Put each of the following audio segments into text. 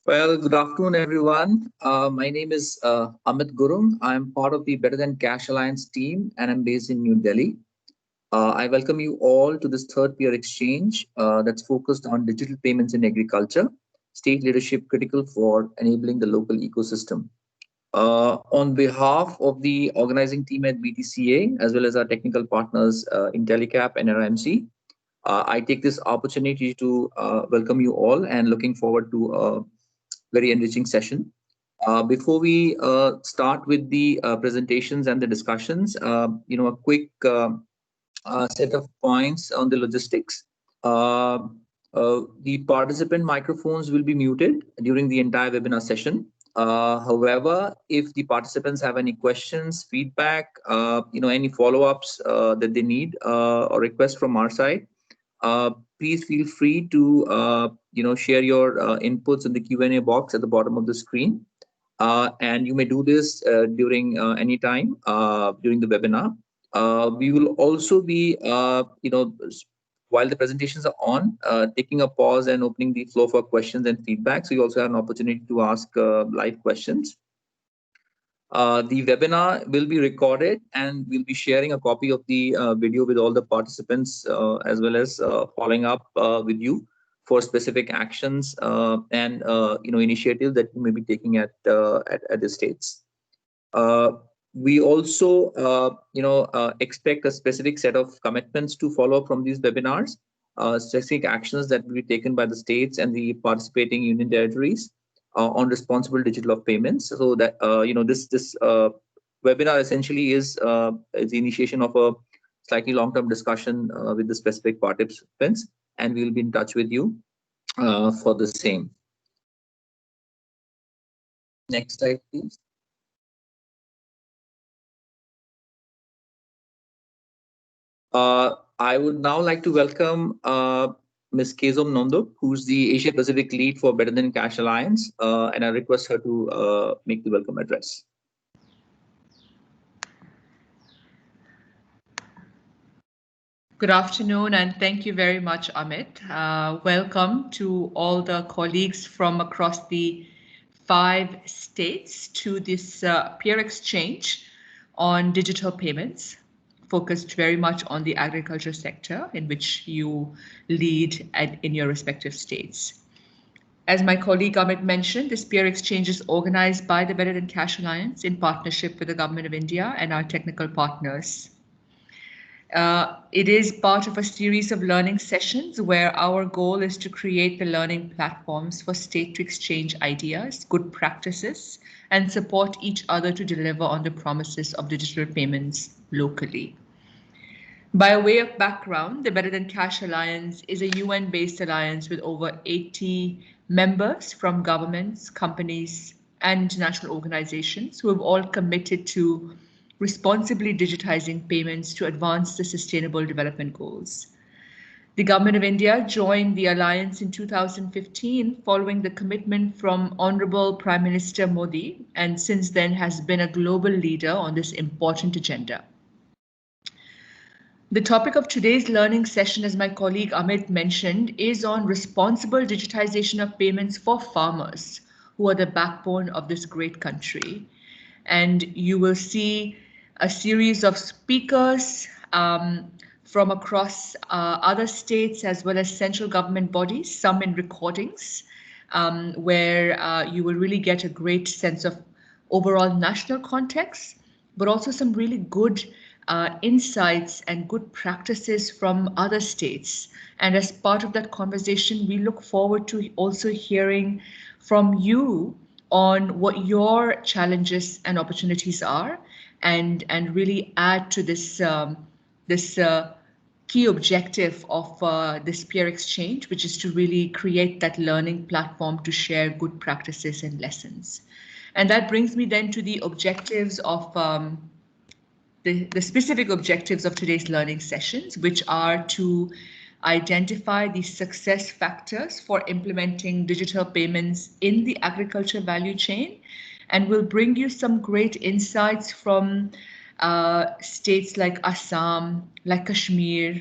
Well, good afternoon, everyone. My name is Amit Gurung. I'm part of the Better Than Cash Alliance team, and I'm based in New Delhi. I welcome you all to this third peer exchange that's focused on digital payments in agriculture, state leadership critical for enabling the local ecosystem. On behalf of the organizing team at BTCA, as well as our technical partners, Intellecap and NRMC, I take this opportunity to welcome you all and looking forward to a very enriching session. Before we start with the presentations and the discussions, a quick set of points on the logistics. The participant microphones will be muted during the entire webinar session. However, if the participants have any questions, feedback, any follow-ups that they need or requests from our side, please feel free to share your inputs in the Q&A box at the bottom of the screen. And you may do this during any time during the webinar. We will also be, while the presentations are on, taking a pause and opening the floor for questions and feedback. So you also have an opportunity to ask live questions. The webinar will be recorded and we'll be sharing a copy of the video with all the participants as well as following up with you for specific actions and initiatives that you may be taking at the states. We also expect a specific set of commitments to follow from these webinars, specific actions that will be taken by the states and the participating union territories on responsible digital of payments. So that this webinar essentially is the initiation of a slightly long-term discussion with the specific participants, and we will be in touch with you for the same. Next slide, please. I would now like to welcome Ms. Kezom Nondo, who's the Asia Pacific lead for Better Than Cash Alliance, and I request her to make the welcome address. Good afternoon, and thank you very much, Amit. Welcome to all the colleagues from across the 5 states to this peer exchange on digital payments, focused very much on the agriculture sector in which you lead in your respective states. As my colleague Amit mentioned, this peer exchange is organized by the Better Than Cash Alliance in partnership with the Government of India and our technical partners. It is part of a series of learning sessions where our goal is to create the learning platforms for state to exchange ideas, good practices, and support each other to deliver on the promises of digital payments locally. By way of background, the Better Than Cash Alliance is a UN-based alliance with over 80 members from governments, companies, and international organizations who have all committed to responsibly digitizing payments to advance the Sustainable Development Goals. The Government of India joined the alliance in 2015 following the commitment from Honorable Prime Minister Modi, and since then has been a global leader on this important agenda. The topic of today's learning session, as my colleague Amit mentioned, is on responsible digitization of payments for farmers, who are the backbone of this great country. And you will see a series of speakers from across other states as well as central government bodies, some in recordings, where you will really get a great sense of overall national context, but also some really good insights and good practices from other states. And as part of that conversation, we look forward to also hearing from you on what your challenges and opportunities are, and really add to this key objective of this peer exchange, which is to really create that learning platform to share good practices and lessons. And that brings me then to the objectives of the specific objectives of today's learning sessions, which are to identify the success factors for implementing digital payments in the agriculture value chain, and we'll bring you some great insights from states like Assam, like Kashmir,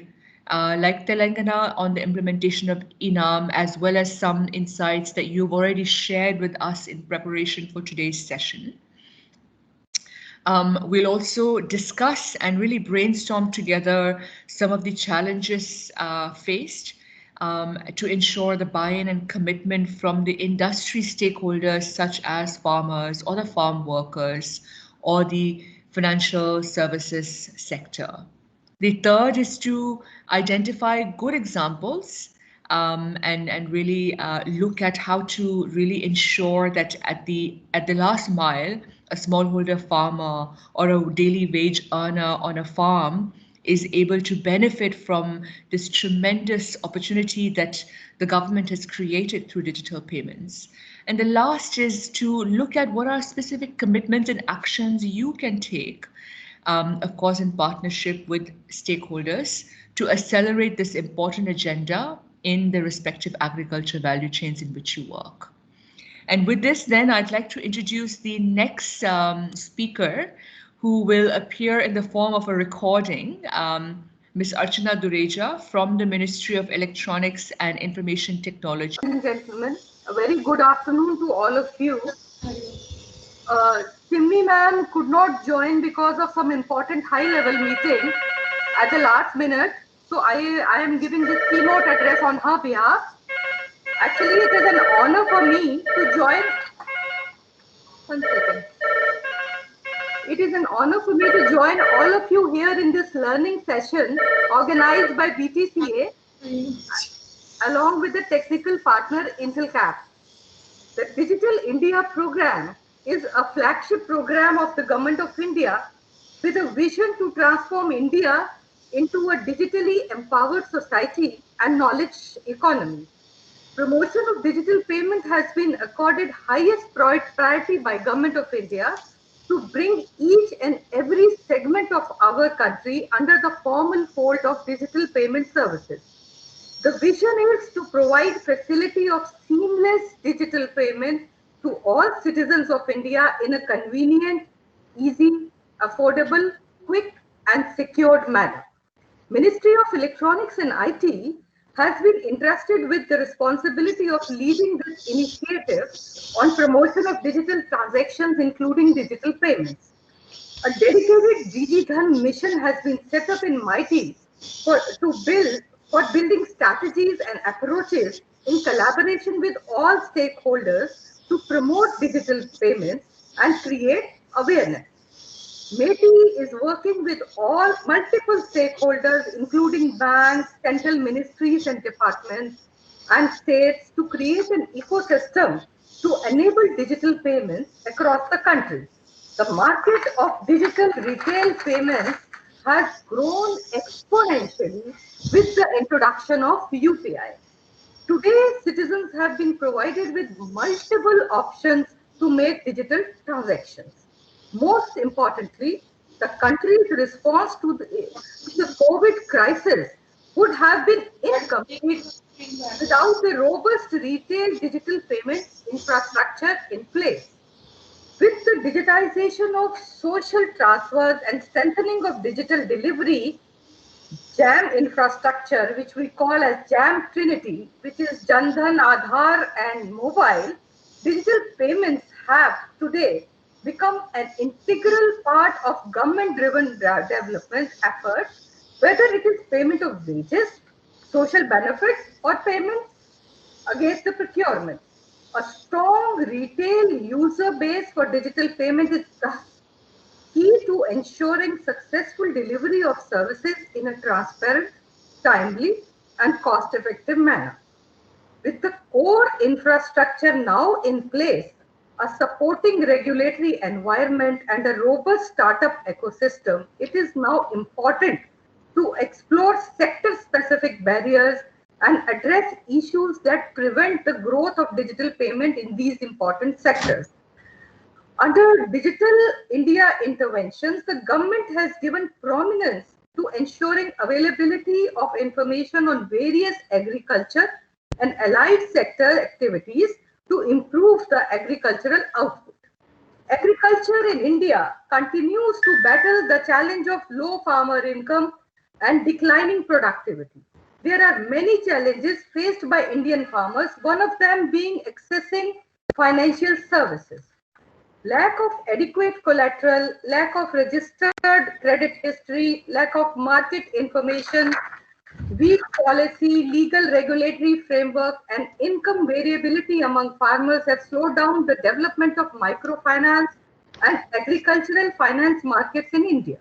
like Telangana on the implementation of INAM, as well as some insights that you've already shared with us in preparation for today's session. We'll also discuss and really brainstorm together some of the challenges faced to ensure the buy-in and commitment from the industry stakeholders such as farmers or the farm workers or the financial services sector. The third is to identify good examples and really look at how to really ensure that at the last mile, a smallholder farmer or a daily wage earner on a farm is able to benefit from this tremendous opportunity that the government has created through digital payments. And the last is to look at what are specific commitments and actions you can take, of course, in partnership with stakeholders to accelerate this important agenda in the respective agriculture value chains in which you work. And with this, then, I'd like to introduce the next speaker who will appear in the form of a recording, Ms. Archana Dureja from the Ministry of Electronics and Information Technology. Ladies and gentlemen, a very good afternoon to all of you. Simmi ma'am could not join because of some important high-level meeting at the last minute. So I am giving this keynote address on her behalf. Actually, it is an honor for me to join. One second. It is an honor for me to join all of you here in this learning session organized by BTCA along with the technical partner Intellecap. The Digital India program is a flagship program of the Government of India with a vision to transform India into a digitally empowered society and knowledge economy. Promotion of digital payment has been accorded highest priority by Government of India to bring each and every segment of our country under the formal fold of digital payment services. The vision is to provide facility of seamless digital payment to all citizens of India in a convenient, easy, affordable, quick and secured manner. Ministry of Electronics and IT has been entrusted with the responsibility of leading this initiative on promotion of digital transactions, including digital payments. A dedicated DigiDhan mission has been set up in MITI for building strategies and approaches in collaboration with all stakeholders to promote digital payments and create awareness. METI is working with all multiple stakeholders, including banks, central ministries and departments, and states to create an ecosystem to enable digital payments across the country. The market of digital retail payments has grown exponentially with the introduction of UPI. Today, citizens have been provided with multiple options to make digital transactions. Most importantly, the country's response to the COVID crisis would have been incomplete without a robust retail digital payment infrastructure in place. With the digitization of social transfers and strengthening of digital delivery, JAM infrastructure, which we call as JAM Trinity, which is Jan Dhan, Aadhaar and mobile, digital payments have today become an integral part of government-driven development efforts, whether it is payment of wages, social benefits, or payments against the procurement. A strong retail user base for digital payment is thus key to ensuring successful delivery of services in a transparent, timely, and cost-effective manner. With the core infrastructure now in place, a supporting regulatory environment and a robust startup ecosystem, it is now important to explore sector-specific barriers and address issues that prevent the growth of digital payment in these important sectors. Under Digital India interventions, the government has given prominence to ensuring availability of information on various agriculture and allied sector activities to improve the agricultural output. Agriculture in India continues to battle the challenge of low farmer income and declining productivity. There are many challenges faced by Indian farmers, one of them being accessing financial services. Lack of adequate collateral, lack of registered credit history, lack of market information, weak policy, legal regulatory framework, and income variability among farmers have slowed down the development of microfinance and agricultural finance markets in India.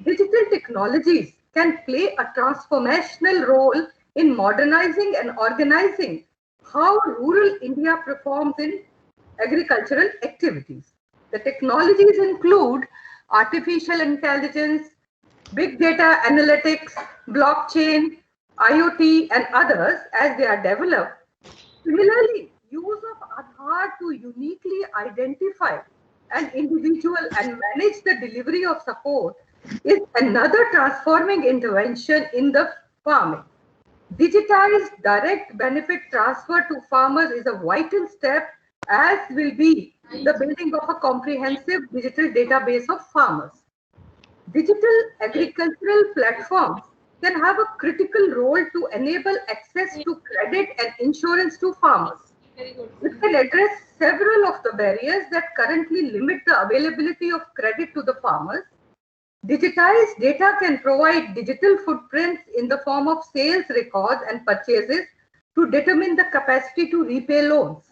Digital technologies can play a transformational role in modernizing and organizing how rural India performs in agricultural activities. The technologies include artificial intelligence, big data analytics, blockchain, IoT, and others as they are developed. Similarly, use of Aadhaar to uniquely identify an individual and manage the delivery of support is another transforming intervention in the farming. Digitized direct benefit transfer to farmers is a vital step, as will be the building of a comprehensive digital database of farmers. Digital agricultural platforms can have a critical role to enable access to credit and insurance to farmers. It can address several of the barriers that currently limit the availability of credit to the farmers. Digitized data can provide digital footprints in the form of sales records and purchases to determine the capacity to repay loans.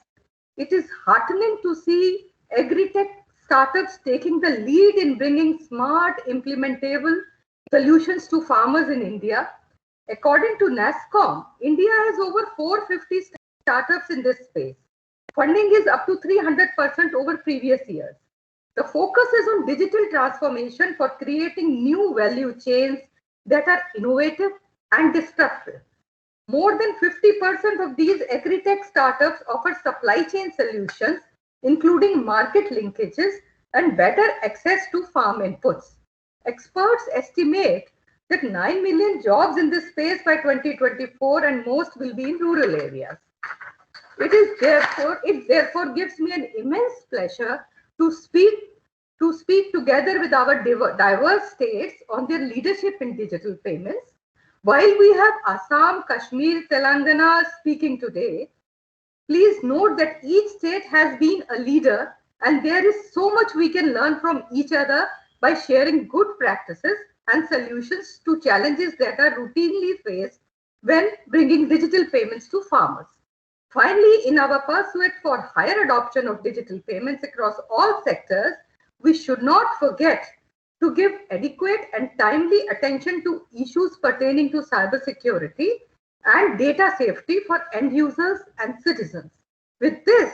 It is heartening to see agri-tech startups taking the lead in bringing smart, implementable solutions to farmers in India. According to NASSCOM, India has over 450 startups in this space. Funding is up to 300% over previous years. The focus is on digital transformation for creating new value chains that are innovative and disruptive. More than 50% of these agri-tech startups offer supply chain solutions, including market linkages and better access to farm inputs. Experts estimate that 9 million jobs in this space by 2024, and most will be in rural areas. It therefore gives me an immense pleasure to speak together with our diverse states on their leadership in digital payments. While we have Assam, Kashmir, Telangana speaking today, please note that each state has been a leader, and there is so much we can learn from each other by sharing good practices and solutions to challenges that are routinely faced when bringing digital payments to farmers. Finally, in our pursuit for higher adoption of digital payments across all sectors, we should not forget to give adequate and timely attention to issues pertaining to cybersecurity and data safety for end users and citizens. With this,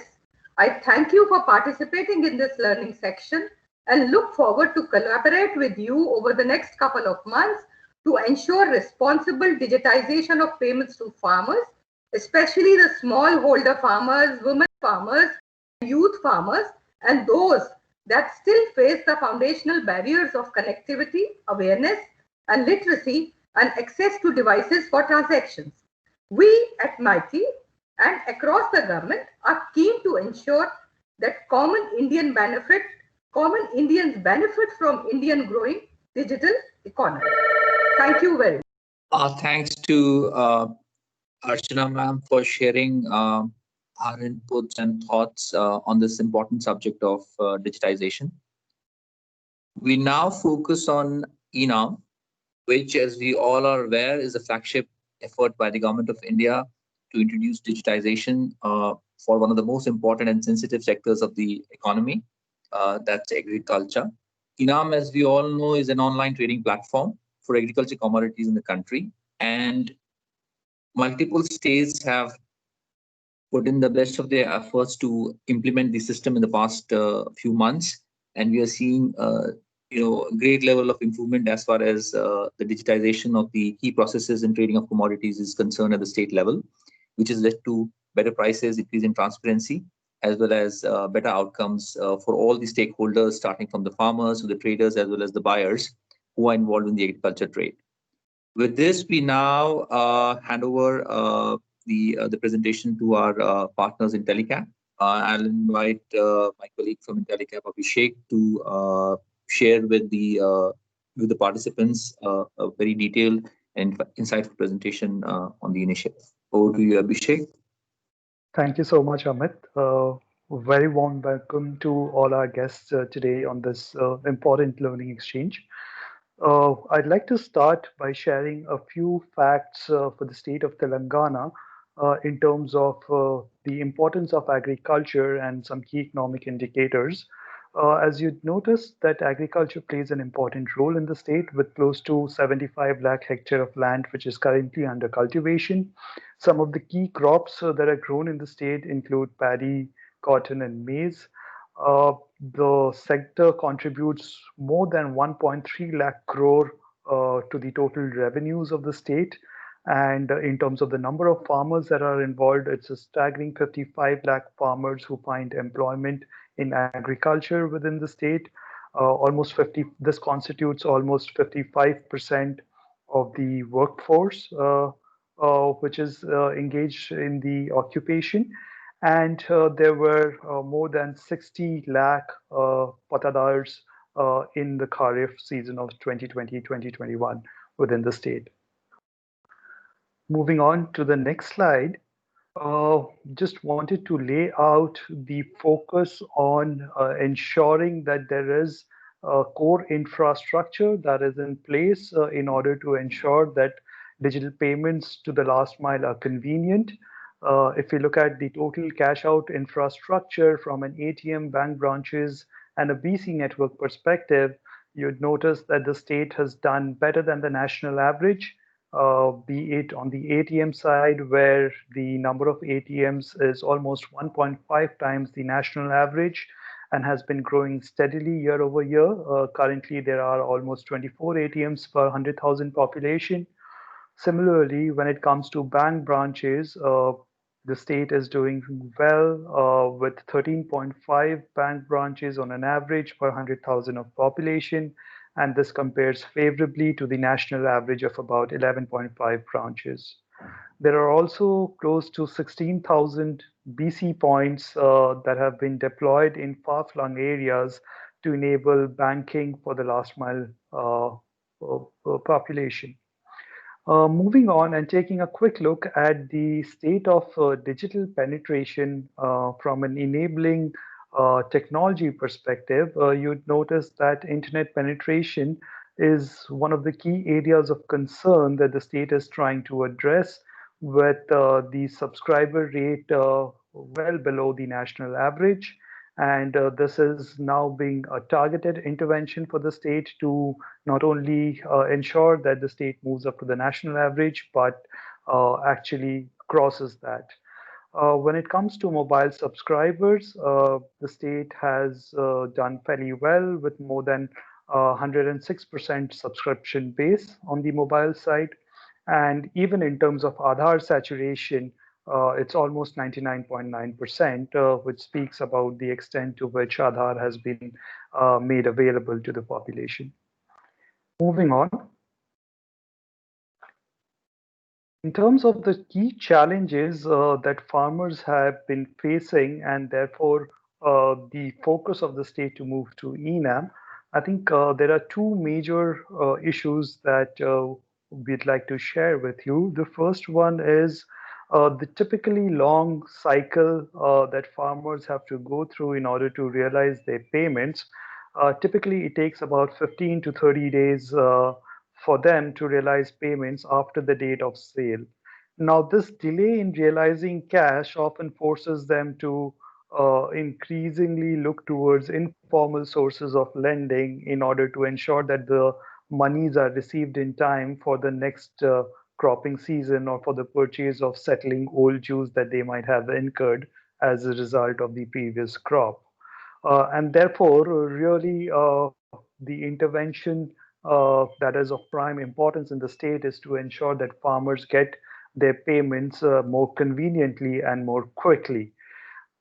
I thank you for participating in this learning section and look forward to collaborate with you over the next couple of months to ensure responsible digitization of payments to farmers, especially the smallholder farmers, women farmers, youth farmers, and those that still face the foundational barriers of connectivity, awareness, and literacy and access to devices for transactions. We at MIT and across the government are keen to ensure that common Indians benefit from Indian growing digital economy. Thank you very much. Thanks to Archana ma'am for sharing our inputs and thoughts on this important subject of digitization. We now focus on ENAM, which, as we all are aware, is a flagship effort by the Government of India to introduce digitization for one of the most important and sensitive sectors of the economy, that's agriculture. ENAM, as we all know, is an online trading platform for agriculture commodities in the country, and multiple states have put in the best of their efforts to implement the system in the past few months, and we are seeing a great level of improvement as far as the digitization of the key processes in trading of commodities is concerned at the state level, which has led to better prices, increase in transparency, as well as better outcomes for all the stakeholders, starting from the farmers to the traders, as well as the buyers who are involved in the agriculture trade. With this, we now hand over the presentation to our partners in Intellecap. I'll invite my colleague from Intellecap, Abhishek, to share with the with the participants a very detailed and insightful presentation on the initiative. Over to you, Abhishek. Thank you so much, Amit. Very warm welcome to all our guests today on this important learning exchange. I'd like to start by sharing a few facts for the state of Telangana in terms of the importance of agriculture and some key economic indicators. As you'd notice that agriculture plays an important role in the state with close to 75 lakh hectare of land which is currently under cultivation. Some of the key crops that are grown in the state include paddy, cotton and maize. The sector contributes more than 1.3 lakh crore to the total revenues of the state. And in terms of the number of farmers that are involved, it's a staggering 55 lakh farmers who find employment in agriculture within the state. This constitutes almost 55% of the workforce, which is engaged in the occupation. And there were more than 60 lakh patadars in the Kharif season of 2020-2021 within the state. Moving on to the next slide, just wanted to lay out the focus on ensuring that there is core infrastructure that is in place in order to ensure that digital payments to the last mile are convenient. If you look at the total cash out infrastructure from an ATM, bank branches, and a BC network perspective, you'd notice that the state has done better than the national average, be it on the ATM side, where the number of ATMs is almost 1.5 times the national average and has been growing steadily year over year. Currently, there are almost 24 ATMs per 100,000 population. Similarly, when it comes to bank branches, the state is doing well with 13.5 bank branches on an average per 100,000 of population, and this compares favorably to the national average of about 11.5 branches. There are also close to 16,000 BC points that have been deployed in far-flung areas to enable banking for the last mile population. Moving on and taking a quick look at the state of digital penetration from an enabling technology perspective, you'd notice that internet penetration is one of the key areas of concern that the state is trying to address, with the subscriber rate well below the national average. And this is now being a targeted intervention for the state to not only ensure that the state moves up to the national average, but actually crosses that. When it comes to mobile subscribers, the state has done fairly well with more than 106% subscription base on the mobile side. And even in terms of Aadhaar saturation, it's almost 99.9%, which speaks about the extent to which Aadhaar has been made available to the population. Moving on. In terms of the key challenges that farmers have been facing, and therefore the focus of the state to move to ENAM, I think there are two major issues that we'd like to share with you. The first one is the typically long cycle that farmers have to go through in order to realize their payments. Typically, it takes about 15 to 30 days for them to realize payments after the date of sale. Now, this delay in realizing cash often forces them to increasingly look towards informal sources of lending in order to ensure that the monies are received in time for the next cropping season or for the purchase of settling old dues that they might have incurred as a result of the previous crop. And therefore, really, the intervention that is of prime importance in the state is to ensure that farmers get their payments more conveniently and more quickly.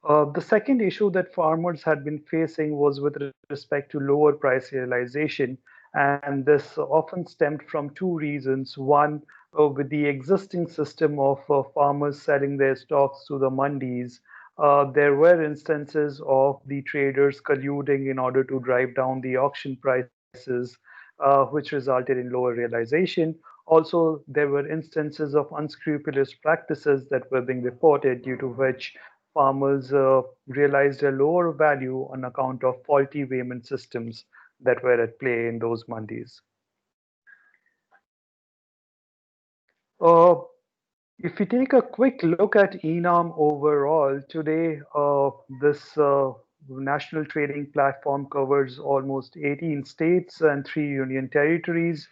The second issue that farmers had been facing was with respect to lower price realization, and this often stemmed from two reasons. One, with the existing system of farmers selling their stocks to the mandis, there were instances of the traders colluding in order to drive down the auction prices which resulted in lower realization. Also, there were instances of unscrupulous practices that were being reported, due to which farmers realized a lower value on account of faulty payment systems that were at play in those mandis. Uh, if we take a quick look at ENAM overall, today this national trading platform covers almost 18 states and 3 union territories.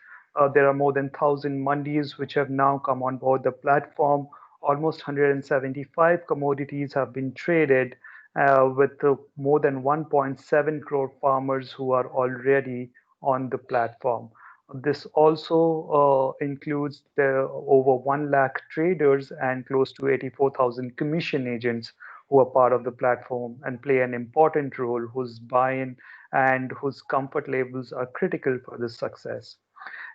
There are more than 1,000 mandis which have now come on board the platform. Almost 175 commodities have been traded, with more than 1.7 crore farmers who are already on the platform. This also includes the over 1 lakh traders and close to 84,000 commission agents who are part of the platform and play an important role, whose buy-in and whose comfort levels are critical for this success.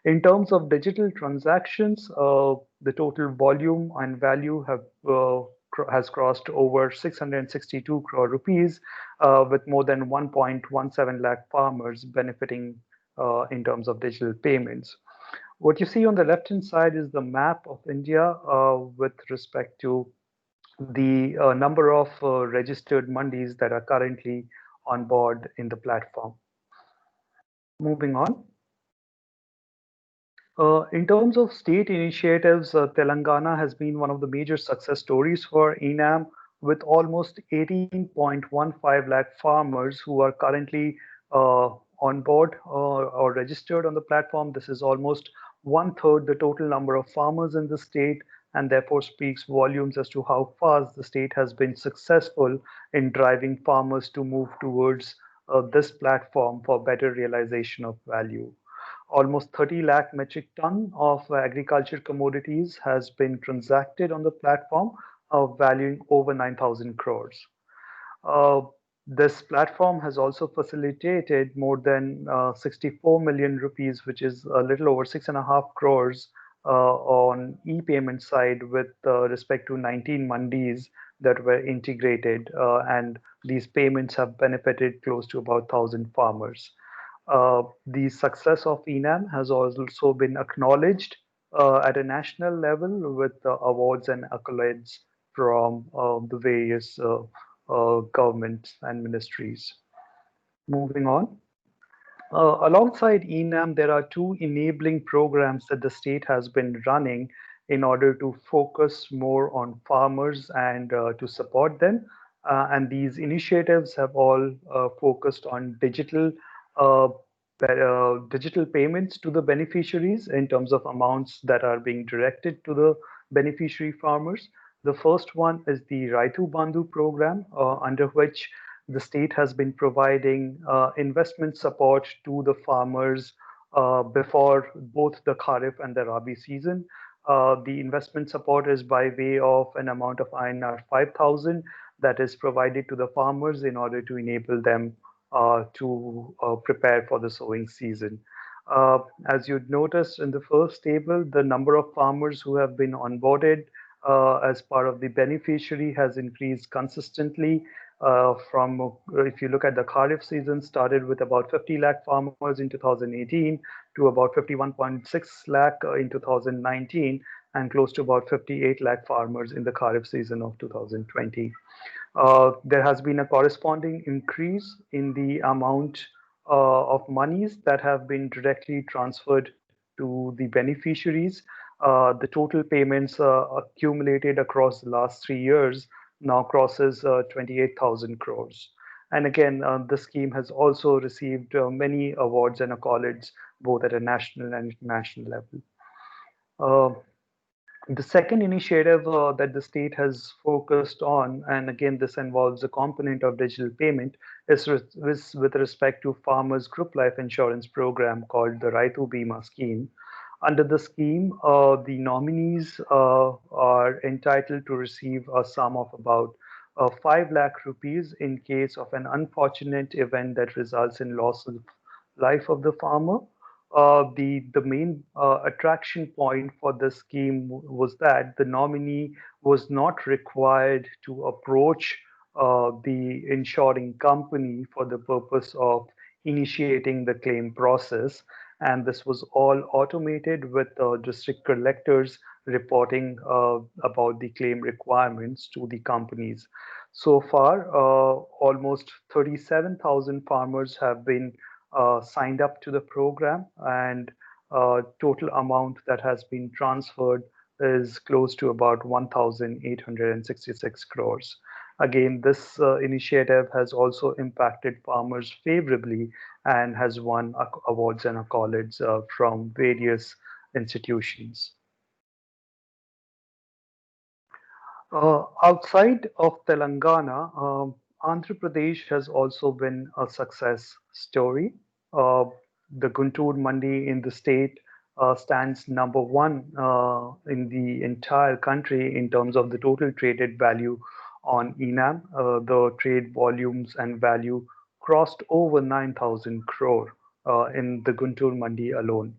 In terms of digital transactions, the total volume and value has crossed over 662 crore rupees, with more than 1.17 lakh farmers benefiting in terms of digital payments. What you see on the left-hand side is the map of India with respect to the number of registered mandis that are currently on board in the platform. Moving on. In terms of state initiatives, Telangana has been one of the major success stories for ENAM, with almost 18.15 lakh farmers who are currently on board or registered on the platform. This is almost 1/3 the total number of farmers in the state, and therefore speaks volumes as to how fast the state has been successful in driving farmers to move towards this platform for better realization of value. Almost 30 lakh metric ton of agriculture commodities has been transacted on the platform, valuing over 9,000 crores. Uh, this platform has also facilitated more than 64 million rupees, which is a little over 6.5 crores on e-payment side, with respect to 19 mandis that were integrated, and these payments have benefited close to about 1,000 farmers. The success of ENAM has also been acknowledged at a national level with awards and accolades from the various governments and ministries. Moving on. Alongside ENAM, there are two enabling programs that the state has been running in order to focus more on farmers and to support them. And these initiatives have all focused on uh, digital payments to the beneficiaries in terms of amounts that are being directed to the beneficiary farmers. The first one is the Raitu Bandhu program, under which the state has been providing investment support to the farmers before both the Kharif and the Rabi season. The investment support is by way of an amount of INR 5,000 that is provided to the farmers in order to enable them to prepare for the sowing season. As you'd notice in the first table, the number of farmers who have been onboarded as part of the beneficiary has increased consistently. If you look at the Kharif season, started with about 50 lakh farmers in 2018 to about 51.6 lakh in 2019, and close to about 58 lakh farmers in the Kharif season of 2020. There has been a corresponding increase in the amount of monies that have been directly transferred to the beneficiaries. The total payments accumulated across the last 3 years now crosses 28,000 crores. And again, the scheme has also received many awards and accolades, both at a national and international level. The second initiative that the state has focused on, and again, this involves a component of digital payment, is with respect to farmers' group life insurance program called the Raitu Bima scheme. Under the scheme, the nominees are entitled to receive a sum of about 5 lakh rupees in case of an unfortunate event that results in loss of life of the farmer. The main attraction point for this scheme was that the nominee was not required to approach the insuring company for the purpose of initiating the claim process. and this was all automated with district collectors reporting about the claim requirements to the companies. So far, almost 37,000 farmers have been signed up to the program, and total amount that has been transferred is close to about 1,866 crores. Again, this initiative has also impacted farmers favorably and has won awards and accolades from various institutions. Outside of Telangana, Andhra Pradesh has also been a success story. The Guntur Mandi in the state stands number one in the entire country in terms of the total traded value on ENAM. The trade volumes and value crossed over 9,000 crore in the Guntur Mandi alone.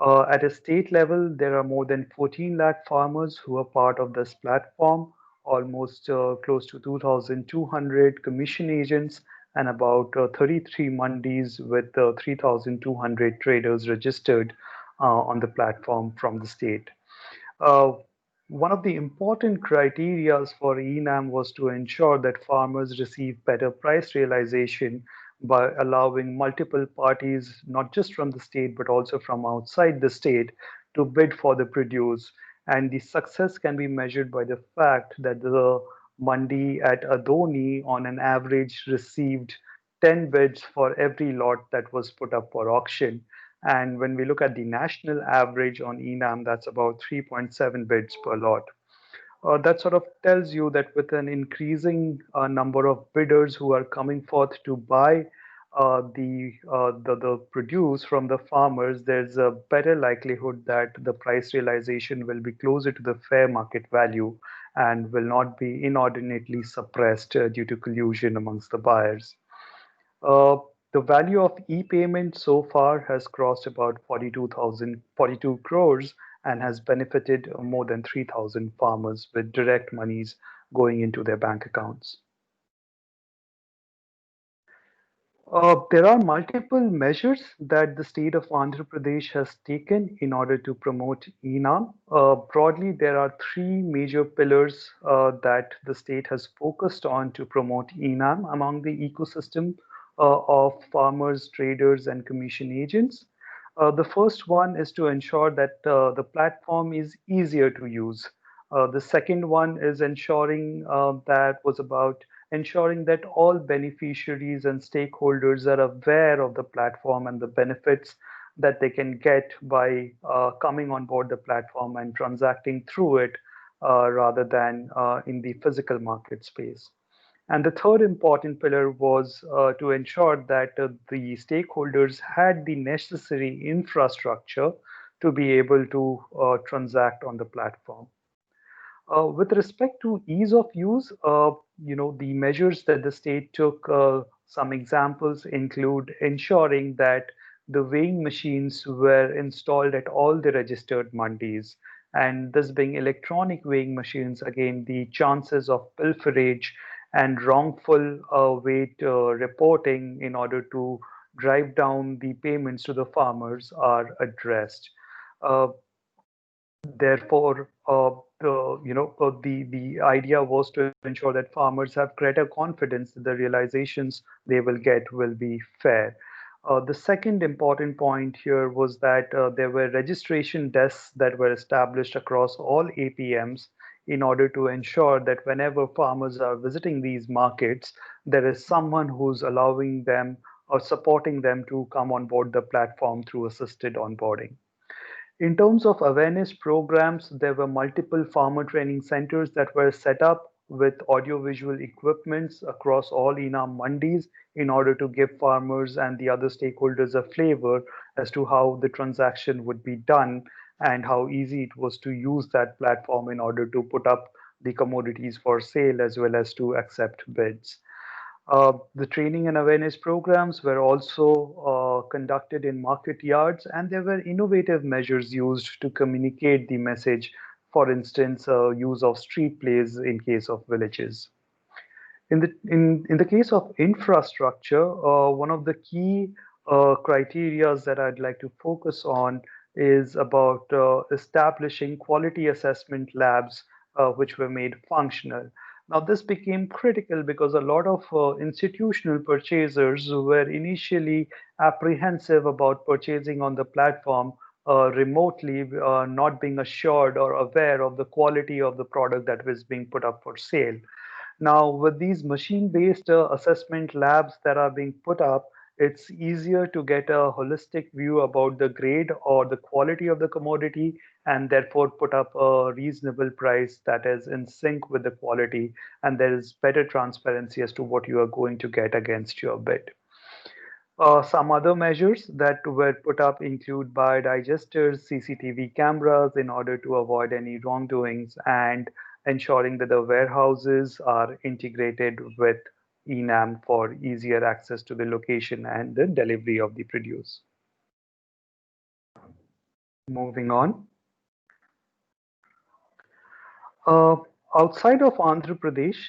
At a state level, there are more than 14 lakh farmers who are part of this platform, almost close to 2,200 commission agents, and about 33 mandis with 3,200 traders registered on the platform from the state. Uh, One of the important criterias for ENAM was to ensure that farmers receive better price realization by allowing multiple parties, not just from the state, but also from outside the state, to bid for the produce. And the success can be measured by the fact that the mandi at Adoni, on an average, received 10 bids for every lot that was put up for auction. And when we look at the national average on ENAM, that's about 3.7 bids per lot. That sort of tells you that with an increasing number of bidders who are coming forth to buy the produce from the farmers, there's a better likelihood that the price realization will be closer to the fair market value and will not be inordinately suppressed due to collusion amongst the buyers. Uh, the value of e-payment so far has crossed about 42 crores and has benefited more than 3,000 farmers with direct monies going into their bank accounts. There are multiple measures that the state of Andhra Pradesh has taken in order to promote ENAM. Broadly, there are three major pillars that the state has focused on to promote ENAM among the ecosystem of farmers, traders, and commission agents. The first one is to ensure that the platform is easier to use. The second one is ensuring that all beneficiaries and stakeholders are aware of the platform and the benefits that they can get by coming on board the platform and transacting through it rather than in the physical market space. And the third important pillar was to ensure that the stakeholders had the necessary infrastructure to be able to transact on the platform. With respect to ease of use, the measures that the state took, some examples include ensuring that the weighing machines were installed at all the registered mandis. And this being electronic weighing machines, again, the chances of pilferage and wrongful weight reporting in order to drive down the payments to the farmers are addressed. Uh, Therefore, the idea was to ensure that farmers have greater confidence that the realizations they will get will be fair. The second important point here was that there were registration desks that were established across all APMs in order to ensure that whenever farmers are visiting these markets, there is someone who's allowing them or supporting them to come on board the platform through assisted onboarding. In terms of awareness programs, there were multiple farmer training centers that were set up with audiovisual equipments across all ENAM mandis in order to give farmers and the other stakeholders a flavor as to how the transaction would be done and how easy it was to use that platform in order to put up the commodities for sale as well as to accept bids. The training and awareness programs were also conducted in market yards, and there were innovative measures used to communicate the message. For instance, use of street plays in case of villages. In the case of infrastructure, one of the key criteria that I'd like to focus on is about establishing quality assessment labs which were made functional. Now, this became critical because a lot of institutional purchasers were initially apprehensive about purchasing on the platform remotely, not being assured or aware of the quality of the product that was being put up for sale. Now, with these machine-based assessment labs that are being put up, it's easier to get a holistic view about the grade or the quality of the commodity and therefore put up a reasonable price that is in sync with the quality, and there is better transparency as to what you are going to get against your bid. Some other measures that were put up include biodigesters, CCTV cameras in order to avoid any wrongdoings, and ensuring that the warehouses are integrated with ENAM for easier access to the location and the delivery of the produce. Moving on. Uh, Outside of Andhra Pradesh,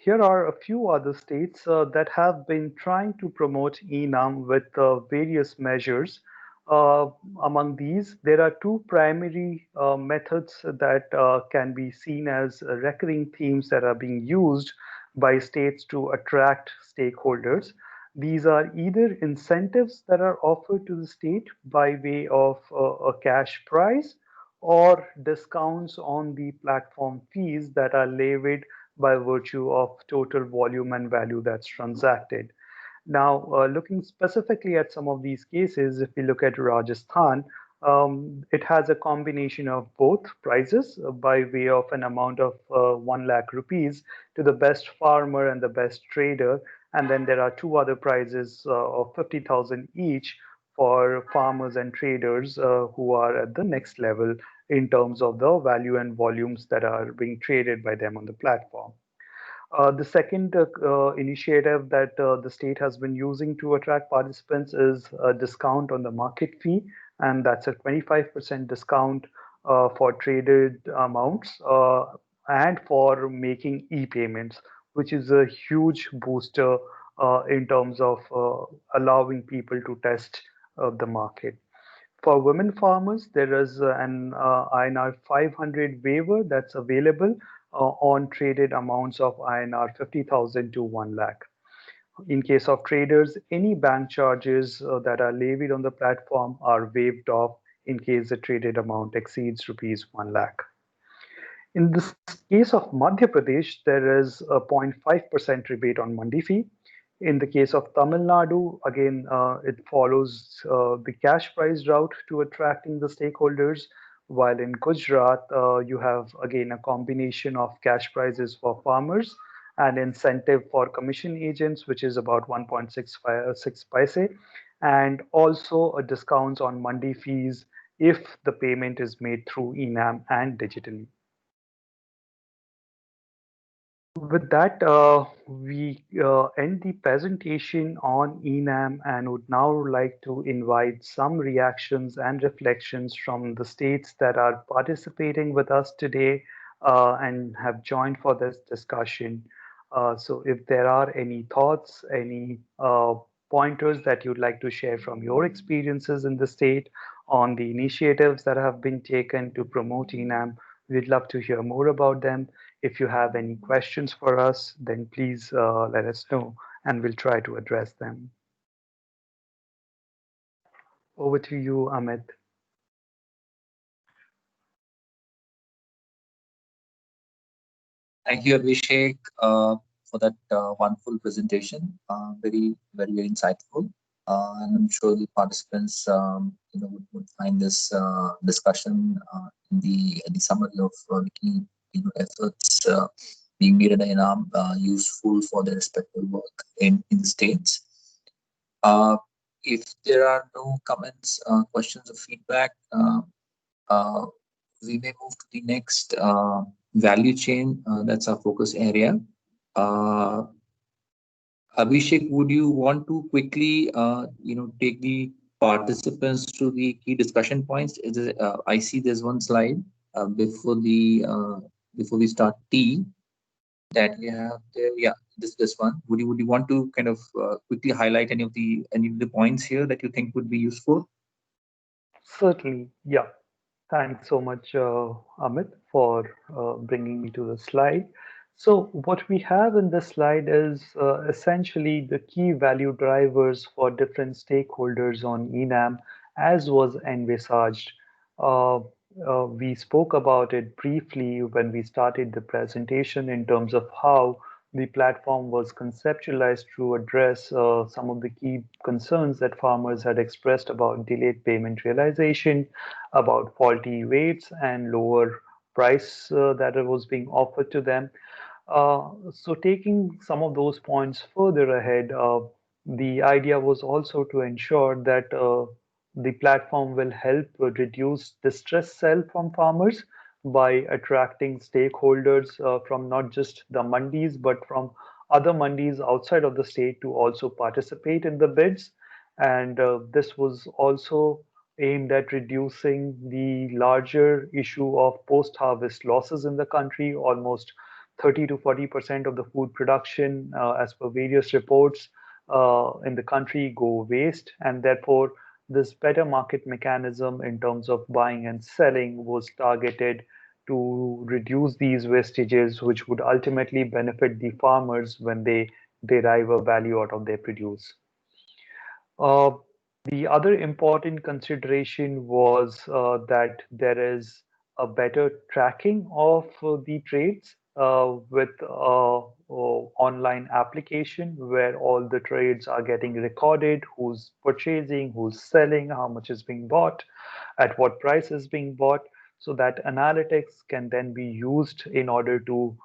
here are a few other states that have been trying to promote ENAM with various measures. Uh, Among these, there are two primary methods that can be seen as recurring themes that are being used by states to attract stakeholders. These are either incentives that are offered to the state by way of a cash prize or discounts on the platform fees that are levied by virtue of total volume and value that's transacted. Now, looking specifically at some of these cases, if we look at Rajasthan, it has a combination of both prizes by way of an amount of 1 lakh rupees to the best farmer and the best trader. And then there are two other prizes of 50,000 each for farmers and traders who are at the next level in terms of the value and volumes that are being traded by them on the platform. The second initiative that the state has been using to attract participants is a discount on the market fee, and that's a 25% discount for traded amounts and for making e-payments, which is a huge booster in terms of allowing people to test the market. For women farmers, there is an INR 500 waiver that's available on traded amounts of INR 50,000 to 1 lakh. In case of traders, any bank charges that are levied on the platform are waived off in case the traded amount exceeds rupees 1 lakh. In this case of Madhya Pradesh, there is a 0.5% rebate on mandi fee. In the case of Tamil Nadu, again, it follows the cash price route to attracting the stakeholders, while in Gujarat, you have again a combination of cash prizes for farmers and incentive for commission agents, which is about 1.6 paise, and also a discounts on mandi fees if the payment is made through ENAM and digitally. With that, we end the presentation on ENAM and would now like to invite some reactions and reflections from the states that are participating with us today and have joined for this discussion. So if there are any thoughts, any pointers that you'd like to share from your experiences in the state on the initiatives that have been taken to promote ENAM, we'd love to hear more about them. If you have any questions for us, then please let us know and we'll try to address them. Over to you, Amit. Thank you, Abhishek, for that wonderful presentation. Very insightful. And I'm sure the participants, would find this discussion in the summary of the key efforts being made in ENAM useful for their respective work in the states. If there are no comments, questions, or feedback, we may move to the next value chain. That's our focus area. Abhishek, would you want to quickly, take the participants to the key discussion points? I see there's one slide before we start T that we have there. Yeah, this one. Would you want to kind of quickly highlight any of the points here that you think would be useful? Certainly, yeah. Thanks so much, Amit, for bringing me to the slide. So what we have in this slide is essentially the key value drivers for different stakeholders on ENAM, as was envisaged. Uh, we spoke about it briefly when we started the presentation in terms of how the platform was conceptualized to address some of the key concerns that farmers had expressed about delayed payment realization, about faulty rates and lower price that was being offered to them. So taking some of those points further ahead, the idea was also to ensure that the platform will help reduce distress sell from farmers by attracting stakeholders from not just the mandis but from other mandis outside of the state to also participate in the bids. And this was also aimed at reducing the larger issue of post-harvest losses in the country. Almost 30 to 40% of the food production, as per various reports, in the country go waste, and therefore this better market mechanism in terms of buying and selling was targeted to reduce these wastages, which would ultimately benefit the farmers when they derive a value out of their produce. Uh, the other important consideration was that there is a better tracking of the trades with online application where all the trades are getting recorded, who's purchasing, who's selling, how much is being bought, at what price is being bought, so that analytics can then be used in order to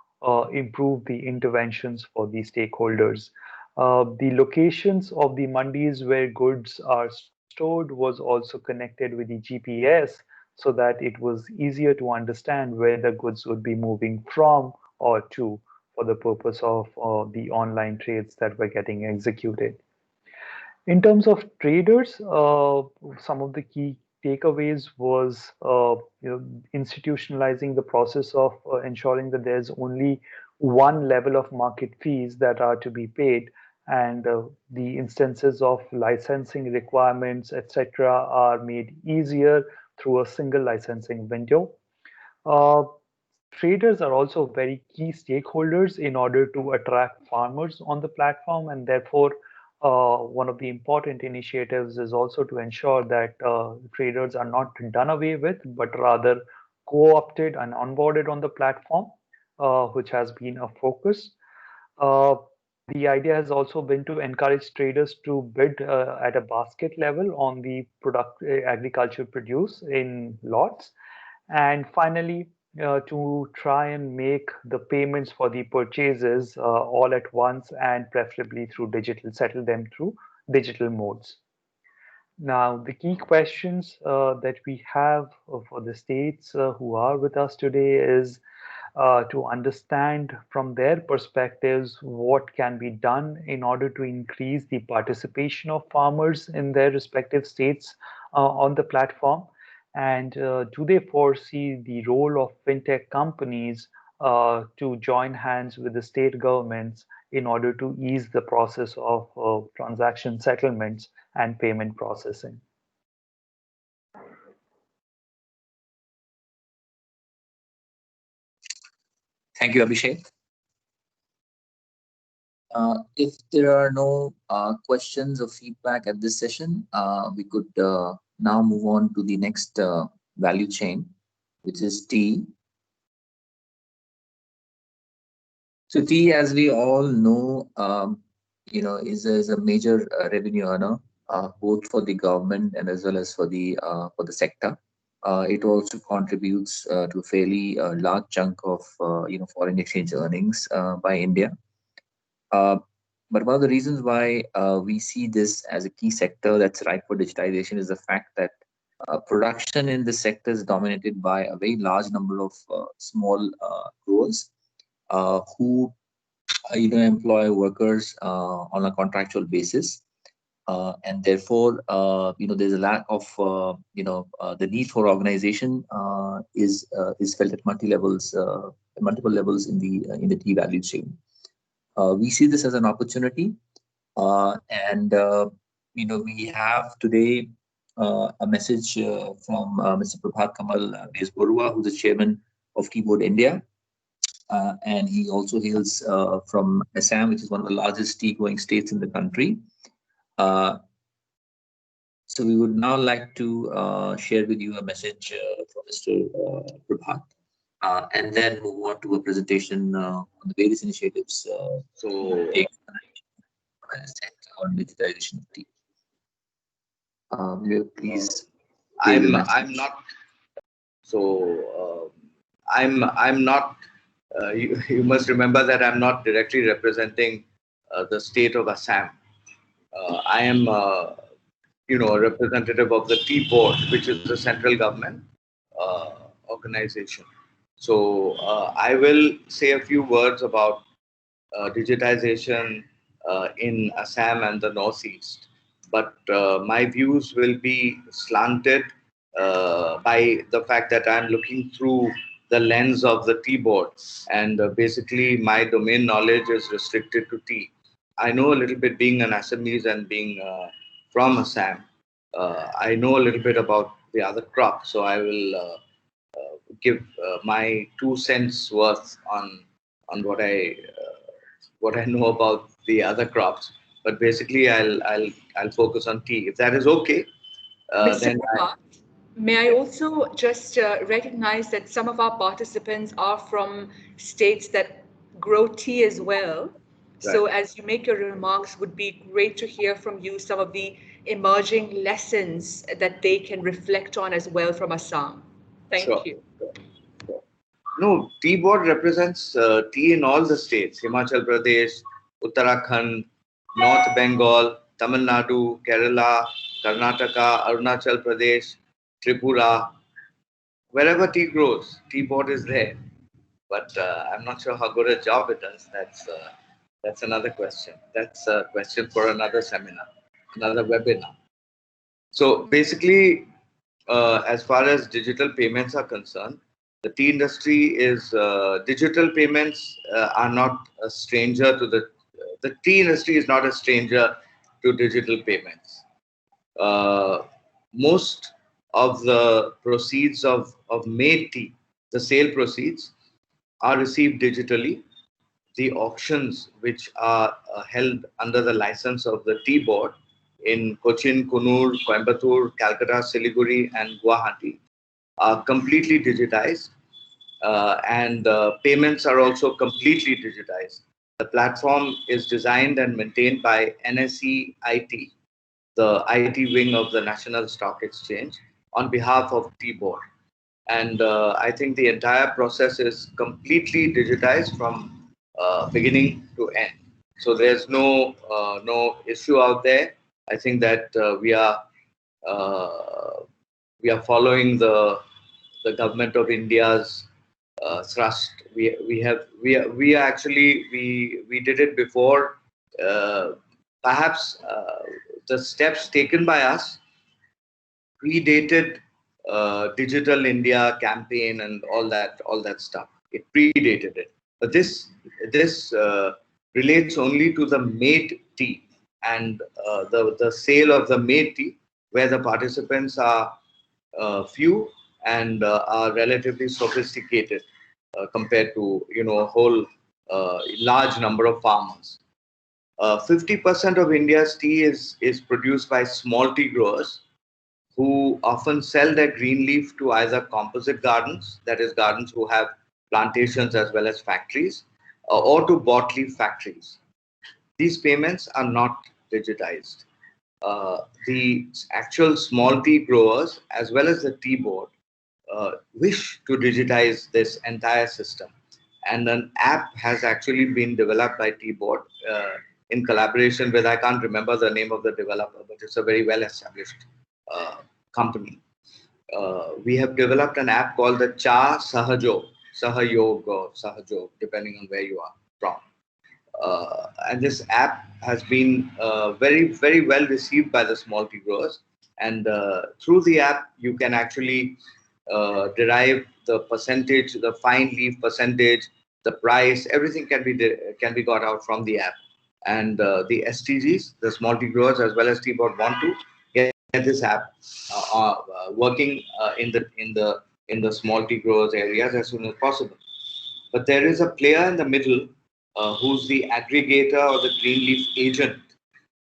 improve the interventions for the stakeholders. The locations of the mandis where goods are stored was also connected with the GPS so that it was easier to understand where the goods would be moving from or to for the purpose of the online trades that were getting executed. In terms of traders, some of the key takeaways was institutionalizing the process of ensuring that there's only one level of market fees that are to be paid, and the instances of licensing requirements, etc., are made easier through a single licensing window. Uh, Traders are also very key stakeholders in order to attract farmers on the platform, and therefore one of the important initiatives is also to ensure that traders are not done away with, but rather co-opted and onboarded on the platform, which has been a focus. Uh, the idea has also been to encourage traders to bid at a basket level on the product agriculture produce in lots, and finally, to try and make the payments for the purchases all at once and preferably through digital, settle them through digital modes. Now, the key questions that we have for the states who are with us today is to understand from their perspectives what can be done in order to increase the participation of farmers in their respective states on the platform, and do they foresee the role of fintech companies to join hands with the state governments in order to ease the process of transaction settlements and payment processing? Thank you, Abhishek. If there are no questions or feedback at this session, we could now move on to the next value chain, which is tea. So tea, as we all know, is a major revenue earner, both for the government and as well as for the sector. It also contributes to a fairly large chunk of foreign exchange earnings by India. But one of the reasons why we see this as a key sector that's ripe for digitization is the fact that production in this sector is dominated by a very large number of small growers who employ workers on a contractual basis, and therefore there's a lack of the need for organization is felt at multiple levels in the tea value chain. We see this as an opportunity, and we have today a message from Mr. Prabhat Kamal Bezborua, who's the chairman of Keyboard India, and he also hails from Assam, which is one of the largest tea-growing states in the country. So we would now like to share with you a message from Mr. Prabhat, and then move on to a presentation on the various initiatives take on digitization of tea. Please. I'm not. So I'm not. You must remember that I'm not directly representing the state of Assam. I am, a representative of the Tea Board, which is the central government organization. So I will say a few words about digitization in Assam and the Northeast. But my views will be slanted by the fact that I'm looking through the lens of the tea board. And basically, my domain knowledge is restricted to tea. I know a little bit, being an Assamese and being from Assam. I know a little bit about the other crop. So I will give my 2 cents worth on what I know about the other crops, but basically I'll focus on tea. If that is okay, Mr. then Prabhat, may I also just recognize that some of our participants are from states that grow tea as well. So as you make your remarks, would be great to hear from you some of the emerging lessons that they can reflect on as well from Assam. Thank you. No, tea board represents tea in all the states: Himachal Pradesh, Uttarakhand, North Bengal, Tamil Nadu, Kerala, Karnataka, Arunachal Pradesh, Tripura. Wherever tea grows, tea board is there. But I'm not sure how good a job it does. That's another question. That's a question for another seminar, another webinar. So basically, as far as digital payments are concerned, the tea industry is digital payments are not a stranger to the tea industry is not a stranger to digital payments. Most of the proceeds of made tea, the sale proceeds, are received digitally. The auctions, which are held under the license of the tea board in Cochin, Kunur, Coimbatore, Calcutta, Siliguri, and Guwahati, are completely digitized, and payments are also completely digitized. The platform is designed and maintained by NSE IT, the IT wing of the National Stock Exchange, on behalf of Tea Board. And I think the entire process is completely digitized from beginning to end. So there's no issue out there. I think that we are following the government of India's thrust. We did it before. Perhaps the steps taken by us predated Digital India campaign and all that stuff. It predated it. But this relates only to the made tea and the sale of the made tea, where the participants are few and are relatively sophisticated compared to a whole large number of farmers. 50% of India's tea is produced by small tea growers, who often sell their green leaf to either composite gardens, that is, gardens who have plantations as well as factories, or to bought leaf factories. These payments are not digitized. The actual small tea growers, as well as the tea board, wish to digitize this entire system. And an app has actually been developed by Tea Board in collaboration with, I can't remember the name of the developer, but it's a very well-established company. We have developed an app called the Cha Sahayog or Sahayog, depending on where you are from. And this app has been very, very well received by the small tea growers. And through the app, you can actually derive the percentage, the fine leaf percentage, the price, everything can be got out from the app. And the STGs, the small tea growers as well as tea board, want to get this app working in the small tea growers areas as soon as possible. But there is a player in the middle who's the aggregator or the greenleaf agent,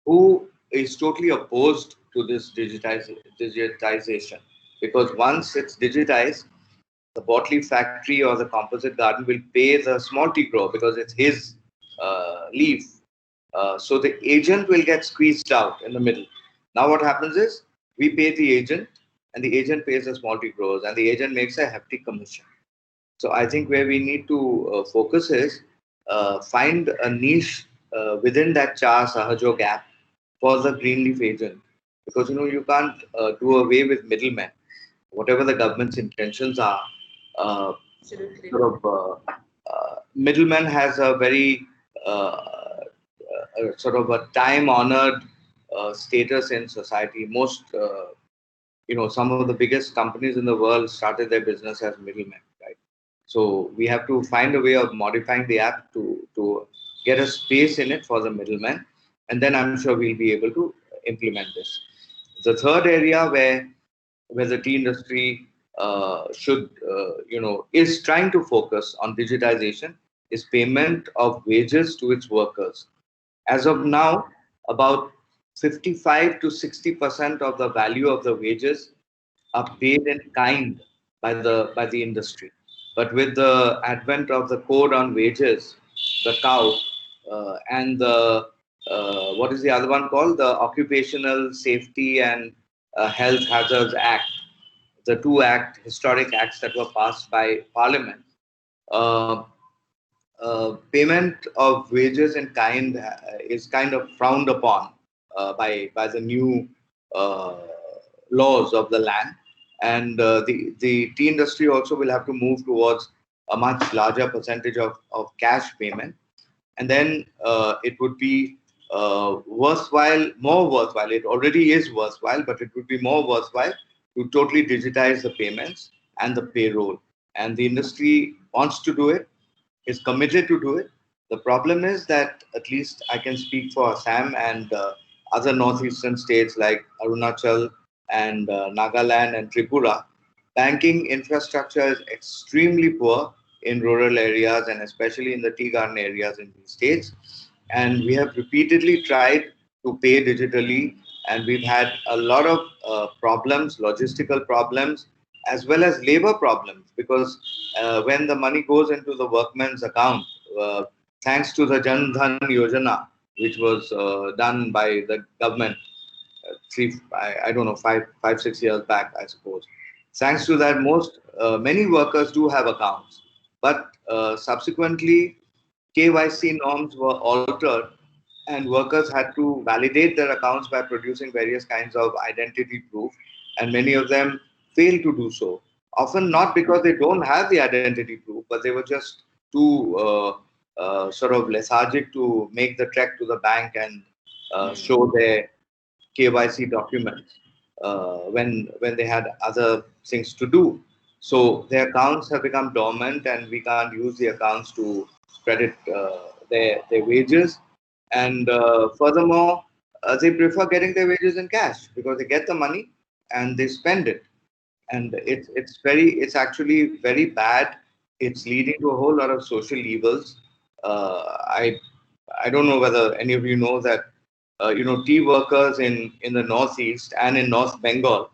who is totally opposed to this digitization, because once it's digitized, the bottle factory or the composite garden will pay the small tea grower because it's his leaf. So the agent will get squeezed out in the middle. Now what happens is we pay the agent and the agent pays the small tea growers and the agent makes a hefty commission. So I think where we need to focus is find a niche within that Char Sahajo gap for the greenleaf agent, because you can't do away with middlemen. Whatever the government's intentions are, Absolutely. Middleman has a very sort of a time-honored status in society. Most some of the biggest companies in the world started their business as middlemen, right? So we have to find a way of modifying the app to get a space in it for the middlemen, and then I'm sure we'll be able to implement this. The third area where the tea industry is trying to focus on digitization is payment of wages to its workers. As of now, about 55 to 60% of the value of the wages are paid in kind by the industry. But with the advent of the code on wages, the cow, and the what is the other one called? The Occupational Safety and Health Hazards Act, the two historic acts that were passed by Parliament. Uh, Payment of wages in kind is kind of frowned upon by the new uh, laws of the land, and the tea industry also will have to move towards a much larger percentage of cash payment, and then it would be more worthwhile. It already is worthwhile, but it would be more worthwhile to totally digitize the payments and the payroll. And the industry wants to do it, is committed to do it. The problem is that, at least I can speak for Assam and other northeastern states like Arunachal and Nagaland and Tripura, banking infrastructure is extremely poor in rural areas and especially in the tea garden areas in these states. And we have repeatedly tried to pay digitally, and we've had a lot of problems, logistical problems, as well as labor problems, because when the money goes into the workman's account, thanks to the Jan Dhan Yojana, which was done by the government I don't know, 6 years back, I suppose. Thanks to that, many workers do have accounts, but subsequently KYC norms were altered, and workers had to validate their accounts by producing various kinds of identity proof, and many of them failed to do so. Often not because they don't have the identity proof, but they were just too sort of lethargic to make the trek to the bank and show their KYC documents when they had other things to do. So their accounts have become dormant, and we can't use the accounts to credit their wages. And furthermore, they prefer getting their wages in cash because they get the money and they spend it. And it's actually very bad. It's leading to a whole lot of social evils. I don't know whether any of you know that tea workers in the Northeast and in North Bengal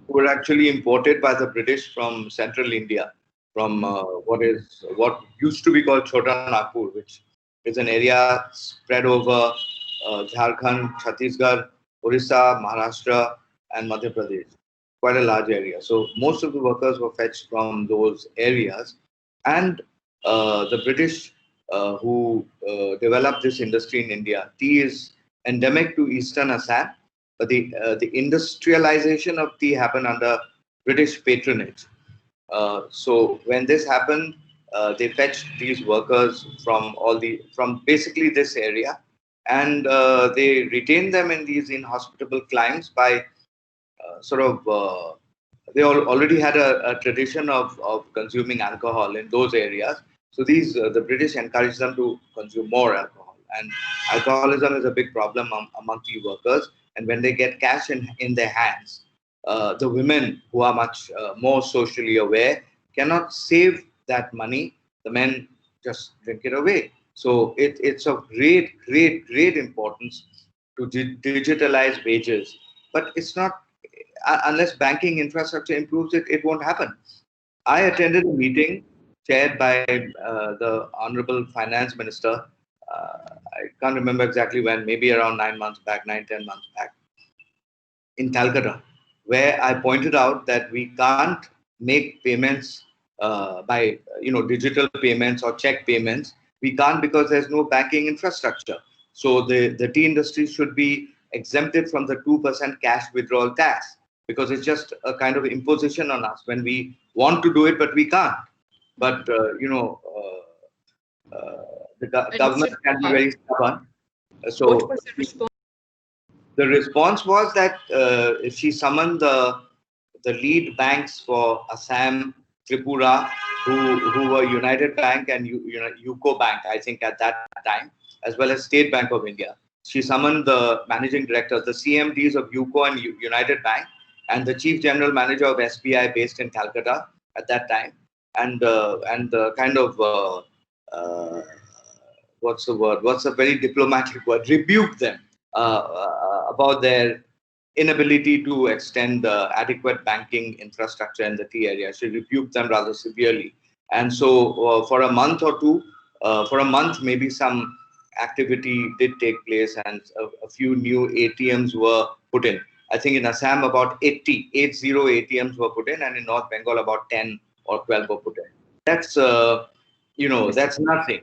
were actually imported by the British from central India, from what used to be called Chota Nagpur, which is an area spread over Jharkhand, Chhattisgarh, Orissa, Maharashtra, and Madhya Pradesh. Quite a large area. So most of the workers were fetched from those areas, and the British who developed this industry in India. Tea is endemic to eastern Assam, but the industrialization of tea happened under British patronage. So when this happened, they fetched these workers from basically this area, and they retained them in these inhospitable climes by they already had a tradition of consuming alcohol in those areas, So these the British encouraged them to consume more alcohol, and alcoholism is a big problem among tea workers. And when they get cash in their hands, the women who are much more socially aware cannot save that money. The men just drink it away. So it's of great importance to digitalize wages, but it's not unless banking infrastructure improves it won't happen. I attended a meeting chaired by the Honorable Finance Minister. I can't remember exactly when, maybe around 9 months back, 9, 10 months back, in Calcutta, where I pointed out that we can't make payments by digital payments or check payments. We can't because there's no banking infrastructure. So the tea industry should be exempted from the 2% cash withdrawal tax, because it's just a kind of imposition on us when we want to do it, but we can't. But the government can be very stubborn. So what was the response? the response was that she summoned the lead banks for Assam, Tripura, who were United Bank and UCO Bank, I think at that time, as well as State Bank of India. She summoned the managing directors, the CMDs of UCO and United Bank, and the chief general manager of SBI based in Calcutta at that time, and kind of what's the word? What's a very diplomatic word? Rebuke them about their inability to extend adequate banking infrastructure in the tea area. She rebuked them rather severely. And so for a month or two, for a month, maybe some activity did take place, and a few new ATMs were put in. I think in Assam, about 80 ATMs were put in, and in North Bengal, about 10 or 12 were put in. That's, that's nothing.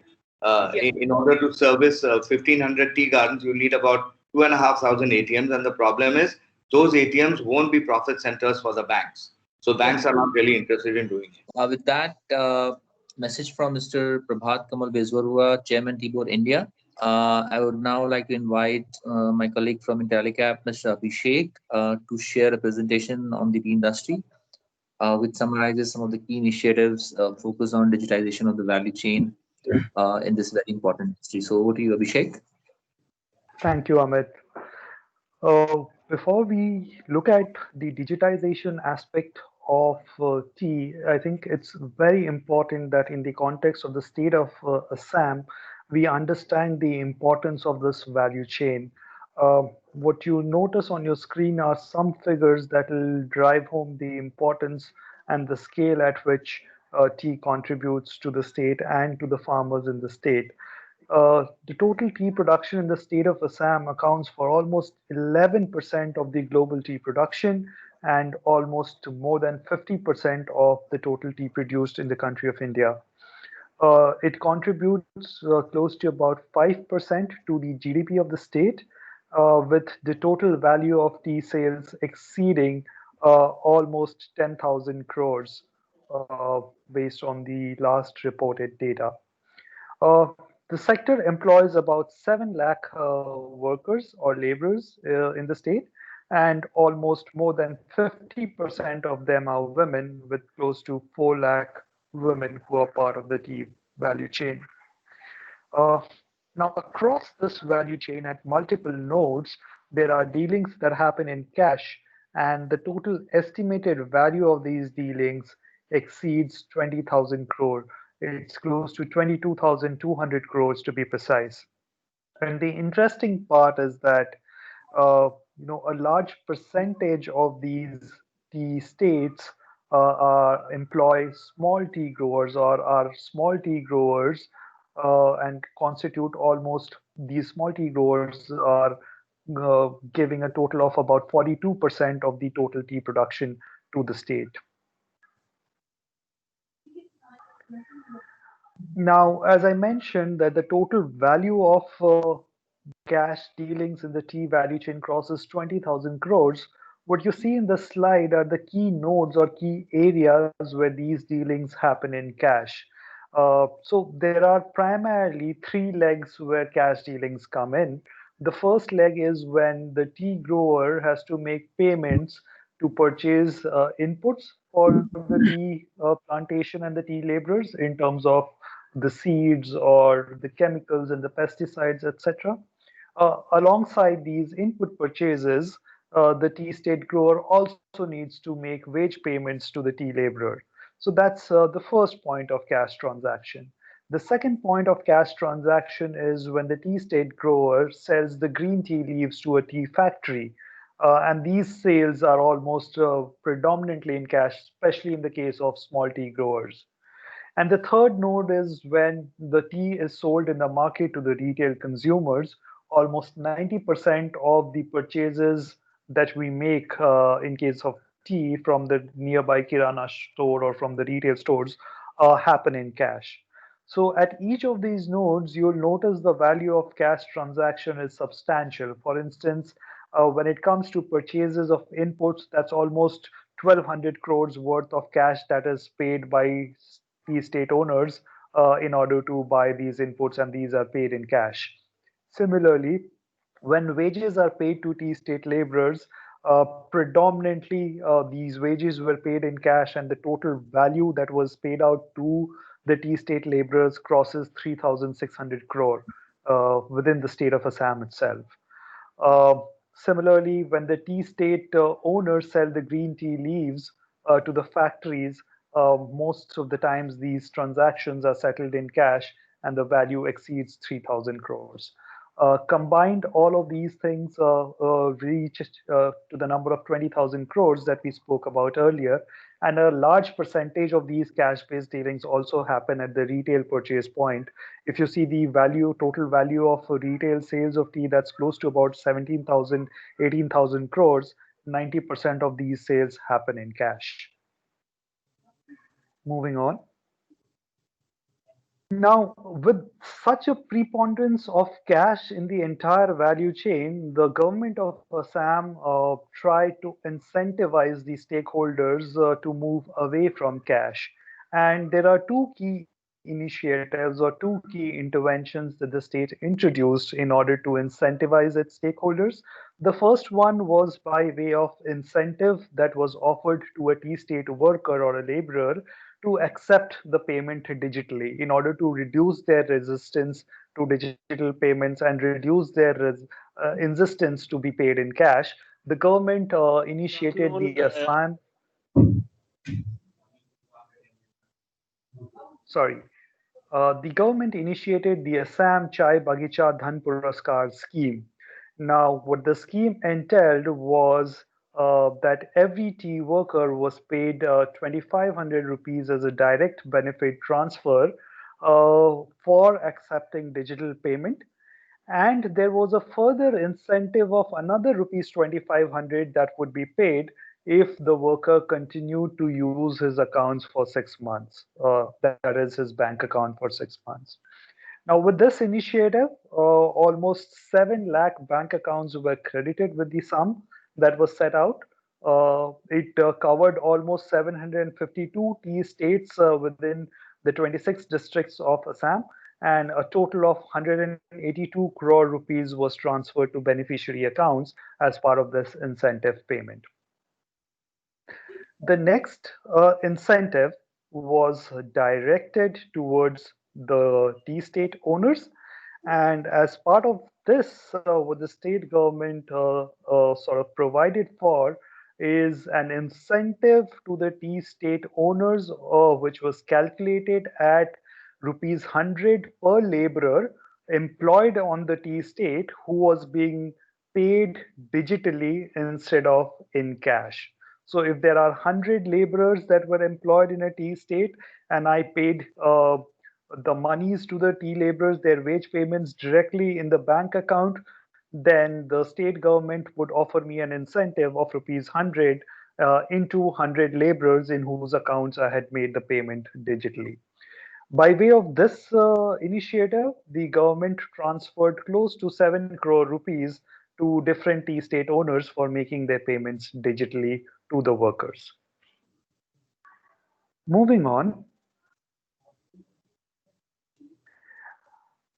In order to service 1,500 tea gardens, you need about 2,500 ATMs, and the problem is those ATMs won't be profit centers for the banks. So banks are not really interested in doing it. With that message from Mr. Prabhat Kamal Bezwarua, Chairman Tea Board India, I would now like to invite my colleague from Intellecap, Mr. Abhishek, to share a presentation on the tea industry, which summarizes some of the key initiatives focused on digitization of the value chain in this very important industry. So over to you, Abhishek. Thank you, Amit. Before we look at the digitization aspect of tea, I think it's very important that in the context of the state of Assam, we understand the importance of this value chain. What you notice on your screen are some figures that will drive home the importance and the scale at which tea contributes to the state and to the farmers in the state. The total tea production in the state of Assam accounts for almost 11% of the global tea production and almost more than 50% of the total tea produced in the country of India. It contributes close to about 5% to the GDP of the state, with the total value of tea sales exceeding almost 10,000 crores based on the last reported data. Uh, the sector employs about 7 lakh workers or laborers in the state, and almost more than 50% of them are women, with close to 4 lakh women who are part of the tea value chain. Uh, Now, across this value chain at multiple nodes, there are dealings that happen in cash, and the total estimated value of these dealings exceeds 20,000 crore. It's close to 22,200 crores to be precise. And the interesting part is that a large percentage of these states employ small tea growers or are small tea growers and constitute almost these small tea growers are giving a total of about 42% of the total tea production to the state. Now, as I mentioned, that the total value of cash dealings in the tea value chain crosses 20,000 crores. What you see in the slide are the key nodes or key areas where these dealings happen in cash. So there are primarily 3 legs where cash dealings come in. The first leg is when the tea grower has to make payments to purchase inputs for the tea plantation and the tea laborers in terms of the seeds or the chemicals and the pesticides, etc. Alongside these input purchases, the tea state grower also needs to make wage payments to the tea laborer. So that's the first point of cash transaction. The second point of cash transaction is when the tea state grower sells the green tea leaves to a tea factory. And these sales are almost predominantly in cash, especially in the case of small tea growers. And the third node is when the tea is sold in the market to the retail consumers. Almost 90% of the purchases that we make in case of tea from the nearby Kirana store or from the retail stores happen in cash. So at each of these nodes, you'll notice the value of cash transaction is substantial. For instance, when it comes to purchases of inputs, that's almost 1200 crores worth of cash that is paid by the state owners in order to buy these inputs, and these are paid in cash. Similarly, when wages are paid to tea state laborers, predominantly these wages were paid in cash, and the total value that was paid out to the tea state laborers crosses 3,600 crore within the state of Assam itself. Uh, Similarly, when the tea state owners sell the green tea leaves to the factories, most of the times these transactions are settled in cash and the value exceeds 3,000 crores. Combined, all of these things reach to the number of 20,000 crores that we spoke about earlier. And a large percentage of these cash-based dealings also happen at the retail purchase point. If you see the value, total value of retail sales of tea, that's close to about 17,000, 18,000 crores. 90% of these sales happen in cash. Moving on. Now, with such a preponderance of cash in the entire value chain, the government of Assam tried to incentivize the stakeholders to move away from cash. And there are two key initiatives or two key interventions that the state introduced in order to incentivize its stakeholders. The first one was by way of incentive that was offered to a tea state worker or a laborer to accept the payment digitally in order to reduce their resistance to digital payments and reduce their insistence to be paid in cash. The government initiated the Assam, sorry, the government initiated the Assam Chai Bagicha Dhan Puraskar scheme. Now, what the scheme entailed was that every tea worker was paid 2,500 rupees as a direct benefit transfer for accepting digital payment. And there was a further incentive of another rupees 2,500 that would be paid if the worker continued to use his accounts for 6 months. That is his bank account for 6 months. Now, with this initiative, almost 7 lakh bank accounts were credited with the sum that was set out. It covered almost 752 tea states within the 26 districts of Assam, and a total of 182 crore rupees was transferred to beneficiary accounts as part of this incentive payment. The next incentive was directed towards the tea state owners. And as part of this, what the state government sort of provided for is an incentive to the tea state owners, which was calculated at rupees 100 per laborer employed on the tea state who was being paid digitally instead of in cash. So if there are 100 laborers that were employed in a tea state and I paid the monies to the tea laborers, their wage payments directly in the bank account, then the state government would offer me an incentive of rupees 100 into 100 laborers in whose accounts I had made the payment digitally. By way of this initiative, the government transferred close to 7 crore rupees to different tea state owners for making their payments digitally to the workers. Moving on,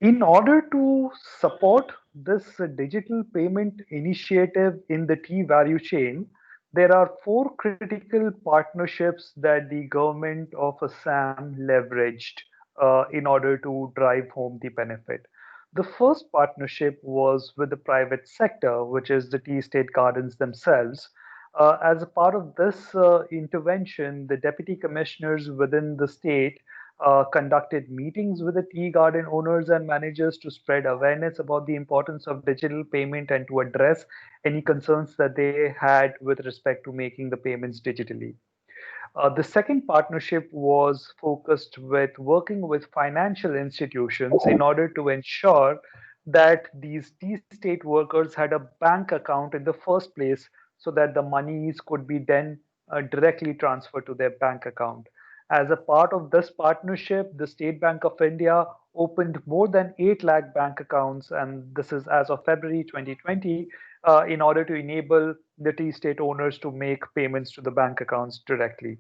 in order to support this digital payment initiative in the tea value chain, there are 4 critical partnerships that the government of Assam leveraged in order to drive home the benefit. The first partnership was with the private sector, which is the tea estate gardens themselves. As a part of this intervention, the deputy commissioners within the state conducted meetings with the tea garden owners and managers to spread awareness about the importance of digital payment and to address any concerns that they had with respect to making the payments digitally. The second partnership was focused with working with financial institutions in order to ensure that these tea state workers had a bank account in the first place so that the monies could be then directly transferred to their bank account. As a part of this partnership, the State Bank of India opened more than 8 lakh bank accounts, and this is as of February 2020, in order to enable the tea state owners to make payments to the bank accounts directly.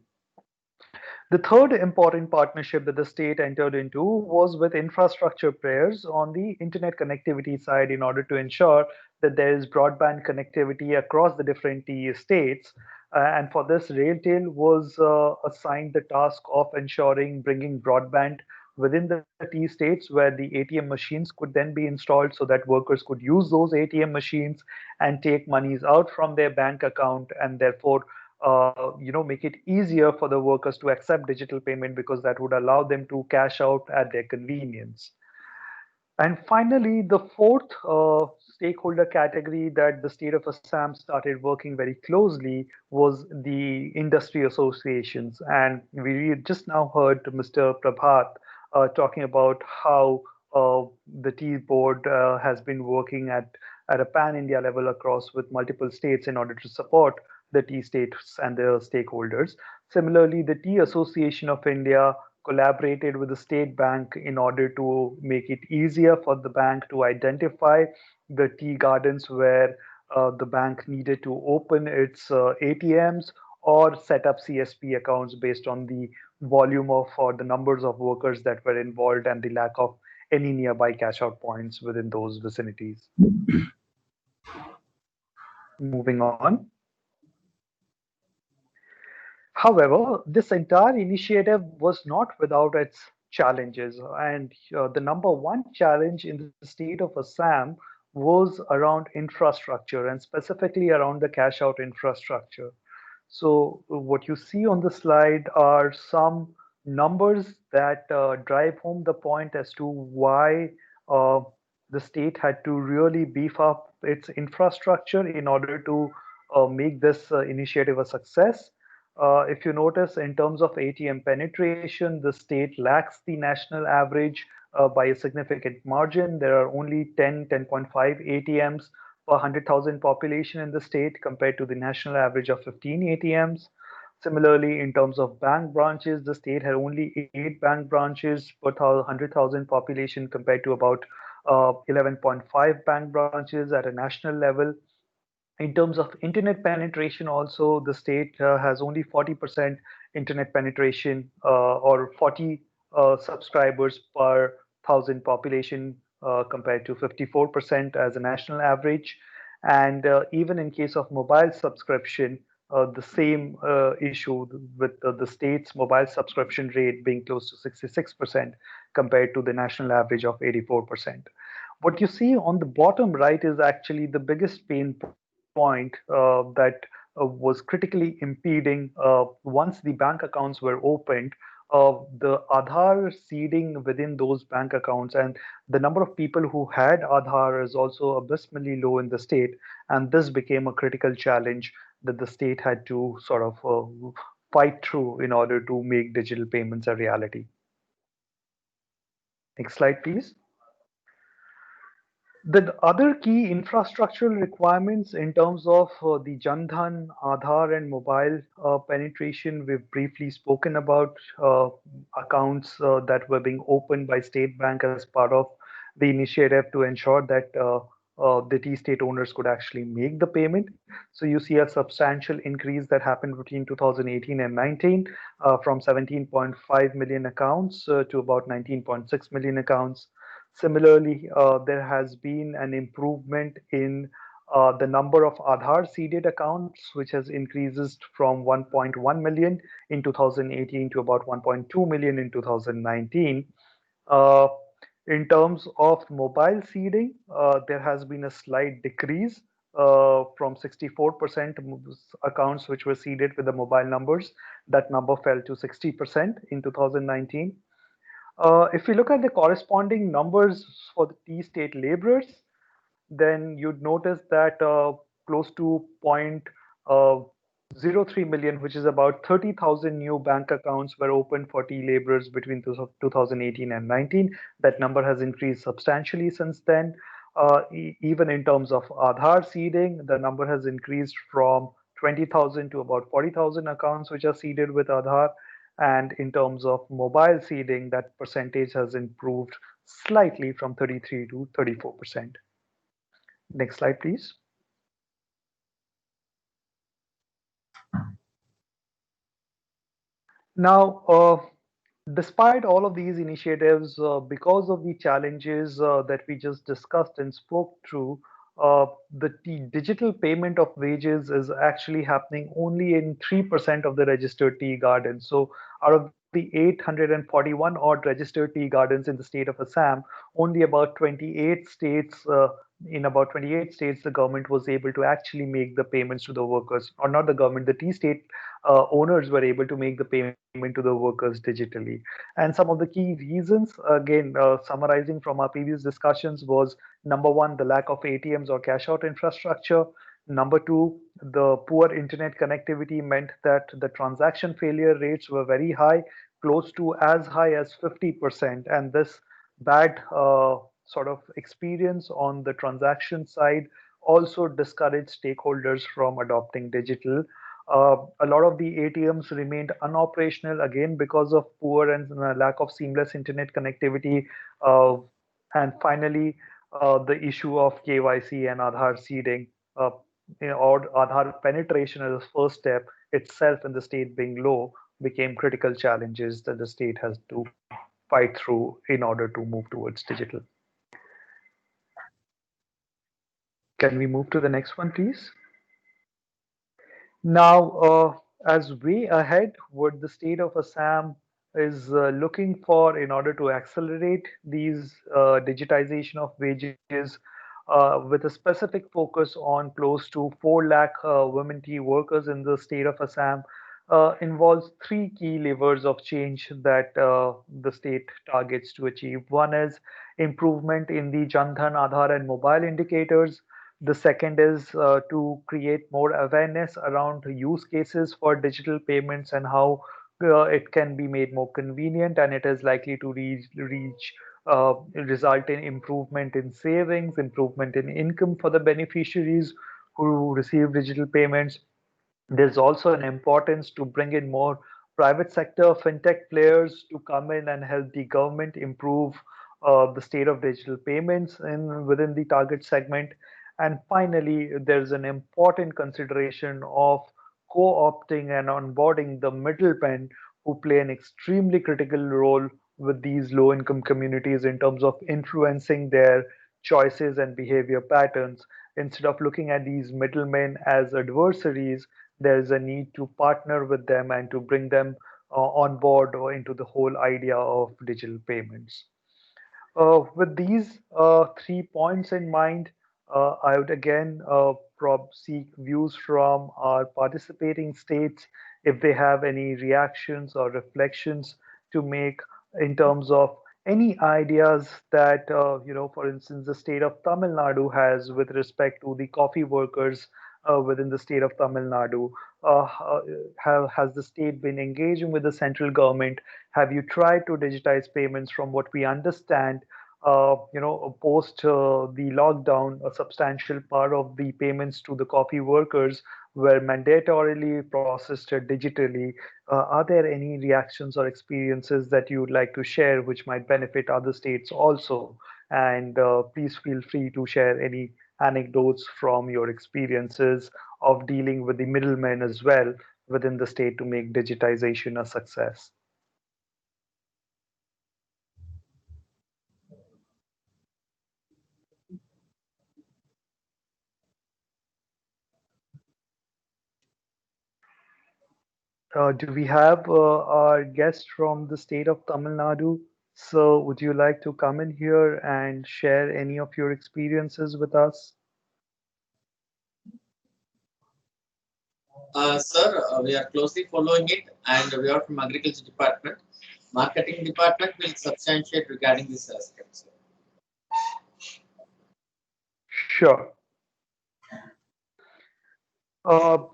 The third important partnership that the state entered into was with infrastructure players on the internet connectivity side in order to ensure that there is broadband connectivity across the different tea estates. And for this, Railtel was assigned the task of ensuring bringing broadband within the tea states where the ATM machines could then be installed so that workers could use those ATM machines and take monies out from their bank account and therefore make it easier for the workers to accept digital payment because that would allow them to cash out at their convenience. And finally, the fourth stakeholder category that the state of Assam started working very closely was the industry associations. And we just now heard Mr. Prabhat talking about how the tea board has been working at a pan-India level across with multiple states in order to support the tea states and their stakeholders. Similarly, the Tea Association of India collaborated with the state bank in order to make it easier for the bank to identify the tea gardens where the bank needed to open its ATMs or set up CSP accounts based on the volume of or the numbers of workers that were involved and the lack of any nearby cash out points within those vicinities. Moving on. However, this entire initiative was not without its challenges, and the number one challenge in the state of Assam was around infrastructure and specifically around the cash out infrastructure. So, what you see on the slide are some numbers that drive home the point as to why uh, the state had to really beef up its infrastructure in order to make this initiative a success. If you notice, in terms of ATM penetration, the state lacks the national average by a significant margin. There are only 10.5 ATMs per 100,000 population in the state compared to the national average of 15 ATMs. Similarly, in terms of bank branches, the state had only 8 bank branches per 100,000 population compared to about 11.5 bank branches at a national level. In terms of internet penetration, also, the state has only 40% internet penetration or 40 subscribers per thousand population compared to 54% as a national average. And even in case of mobile subscription, the same issue with the state's mobile subscription rate being close to 66% compared to the national average of 84%. What you see on the bottom right is actually the biggest pain point that was critically impeding once the bank accounts were opened. The Aadhaar seeding within those bank accounts and the number of people who had Aadhaar is also abysmally low in the state, and this became a critical challenge that the state had to sort of fight through in order to make digital payments a reality. Next slide, please. The other key infrastructural requirements in terms of the Jandhan, Aadhaar, and mobile penetration, we've briefly spoken about accounts that were being opened by State Bank as part of the initiative to ensure that the tea state owners could actually make the payment. So you see a substantial increase that happened between 2018 and 19 from 17.5 million accounts to about 19.6 million accounts. Similarly, there has been an improvement in the number of Aadhaar seeded accounts, which has increased from 1.1 million in 2018 to about 1.2 million in 2019. Uh, in terms of mobile seeding, there has been a slight decrease from 64% accounts which were seeded with the mobile numbers. That number fell to 60% in 2019. If we look at the corresponding numbers for the T state laborers, then you'd notice that close to uh, 0.03 million, which is about 30,000 new bank accounts were opened for T laborers between 2018 and 19. That number has increased substantially since then. Even in terms of Aadhaar seeding, the number has increased from 20,000 to about 40,000 accounts which are seeded with Aadhaar. And in terms of mobile seeding, that percentage has improved slightly from 33 to 34%. Next slide, please. Now, despite all of these initiatives, because of the challenges that we just discussed and spoke through, the digital payment of wages is actually happening only in 3% of the registered tea gardens. So, out of the 841 odd registered tea gardens in the state of Assam, only about 28 states, in about 28 states, the government was able to actually make the payments to the workers, or not the government, the tea state owners were able to make the payment to the workers digitally. And some of the key reasons, again, summarizing from our previous discussions, was number one, the lack of ATMs or cash out infrastructure. Number two, the poor internet connectivity meant that the transaction failure rates were very high, close to as high as 50%. And this bad sort of experience on the transaction side also discouraged stakeholders from adopting digital. A lot of the ATMs remained unoperational again because of poor and lack of seamless internet connectivity. Uh, and finally, the issue of KYC and Aadhaar seeding, uh, or Aadhaar penetration as a first step itself in the state being low, became critical challenges that the state has to fight through in order to move towards digital. Can we move to the next one, please? Now, as way ahead, what the state of Assam is looking for in order to accelerate these digitization of wages, with a specific focus on close to 4 lakh women tea workers in the state of Assam, involves three key levers of change that the state targets to achieve. One is improvement in the Jan Dhan, Aadhaar, and mobile indicators. The second is to create more awareness around use cases for digital payments and how it can be made more convenient, and it is likely to result in improvement in savings, improvement in income for the beneficiaries who receive digital payments. There's also an importance to bring in more private sector fintech players to come in and help the government improve the state of digital payments within the target segment. And finally, there's an important consideration of co-opting and onboarding the middlemen who play an extremely critical role with these low-income communities in terms of influencing their choices and behavior patterns. Instead of looking at these middlemen as adversaries, there is a need to partner with them and to bring them on board or into the whole idea of digital payments. With these three points in mind, I would again seek views from our participating states if they have any reactions or reflections to make in terms of any ideas that, for instance, the state of Tamil Nadu has with respect to the coffee workers within the state of Tamil Nadu. Has the state been engaging with the central government? Have you tried to digitize payments? From what we understand, post the lockdown, a substantial part of the payments to the coffee workers were mandatorily processed digitally. Are there any reactions or experiences that you would like to share which might benefit other states also? And please feel free to share any anecdotes from your experiences of dealing with the middlemen as well within the state to make digitization a success. Do we have our guest from the state of Tamil Nadu So would you like to come in here and share any of your experiences with us? Sir, we are closely following it, and we are from Agriculture Department. Marketing Department will substantiate regarding this aspect, sir. Sure.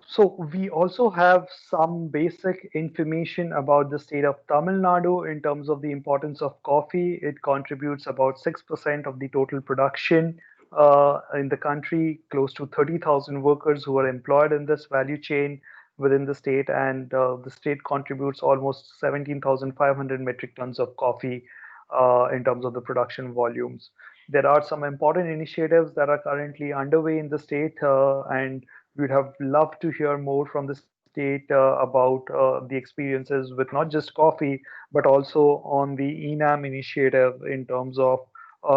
So we also have some basic information about the state of Tamil Nadu in terms of the importance of coffee. It contributes about 6% of the total production in the country, close to 30,000 workers who are employed in this value chain within the state, and the state contributes almost 17,500 metric tons of coffee in terms of the production volumes. There are some important initiatives that are currently underway in the state, and we'd have loved to hear more from the state about the experiences with not just coffee, but also on the ENAM initiative in terms of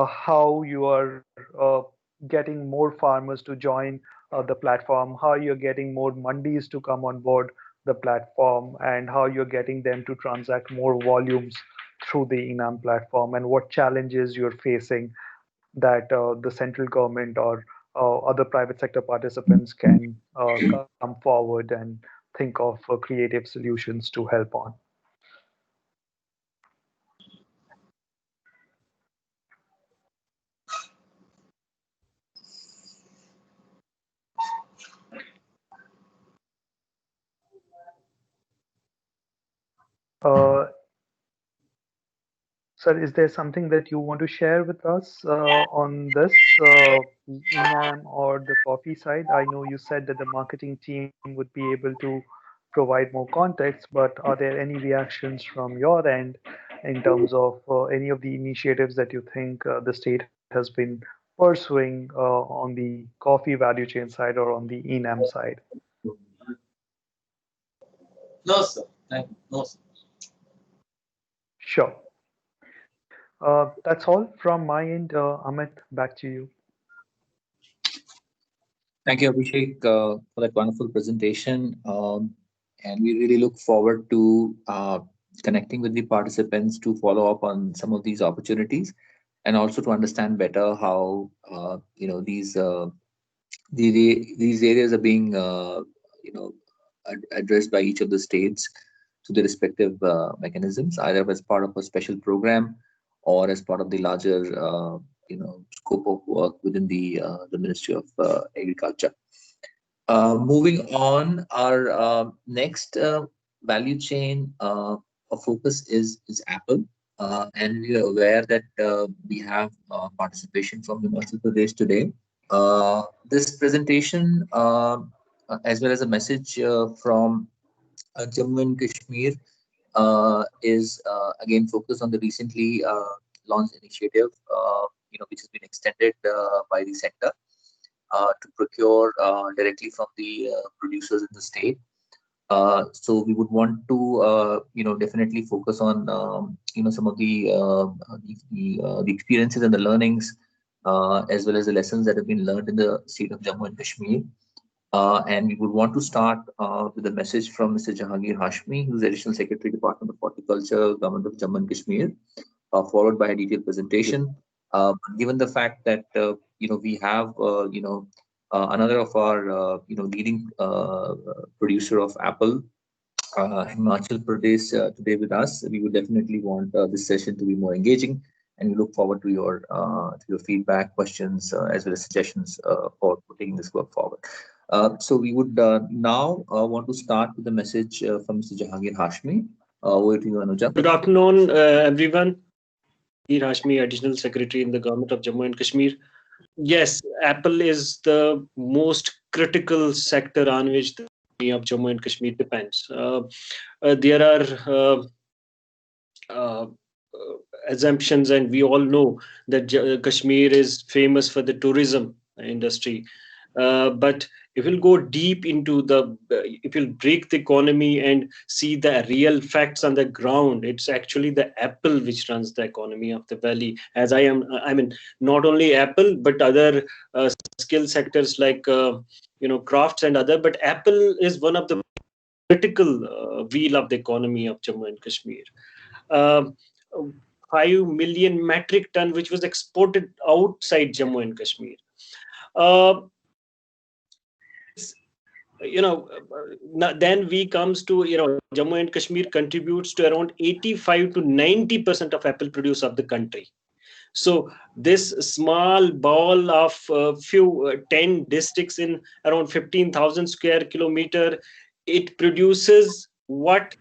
how you are getting more farmers to join the platform, how you're getting more mandis to come on board the platform, and how you're getting them to transact more volumes through the ENAM platform, and what challenges you're facing that the central government or other private sector participants can come forward and think of creative solutions to help on. Uh, Sir, is there something that you want to share with us on this ENAM or the coffee side? I know you said that the marketing team would be able to provide more context, but are there any reactions from your end in terms of any of the initiatives that you think the state has been pursuing on the coffee value chain side or on the ENAM side? No, sir. Thank you. No, sir. Sure. That's all from my end. Amit, back to you. Thank you, Abhishek, for that wonderful presentation. And we really look forward to connecting with the participants to follow up on some of these opportunities, and also to understand better how these areas are being addressed by each of the states to the respective mechanisms, either as part of a special program or as part of the larger scope of work within the Ministry of Agriculture. Moving on, our next value chain of focus is Apple, and we are aware that we have participation from Himachal Pradesh today. This presentation, as well as a message from Jammu and Kashmir, is again focused on the recently launched initiative, which has been extended by the sector to procure directly from the producers in the state. So we would want to, definitely focus on, some of the experiences and the learnings, as well as the lessons that have been learned in the state of Jammu and Kashmir. And we would want to start with a message from Mr. Jahangir Hashmi, who is Additional Secretary, Department of Horticulture, Government of Jammu and Kashmir, followed by a detailed presentation. Given the fact that we have another of our leading producer of apple, Himachal Pradesh, today with us, we would definitely want this session to be more engaging, and we look forward to your feedback, questions, as well as suggestions for putting this work forward. So we would now want to start with the message from Mr. Jahangir Hashmi. Over to you, Anuja. Good afternoon, everyone. Jahangir Hashmi, Additional Secretary in the Government of Jammu and Kashmir. Yes, Apple is the most critical sector on which the economy of Jammu and Kashmir depends. There are assumptions, and we all know that Kashmir is famous for the tourism industry. But if we'll go deep into if you'll break the economy and see the real facts on the ground, it's actually the apple which runs the economy of the valley. I mean, not only apple, but other skill sectors like, crafts and other, but apple is one of the critical wheel of the economy of Jammu and Kashmir. million metric ton, which was exported outside Jammu and Kashmir. Uh, then we comes to, Jammu and Kashmir contributes to around 85 to 90% of apple produce of the country. So this small ball of few 10 districts in around 15,000 square kilometer, it produces what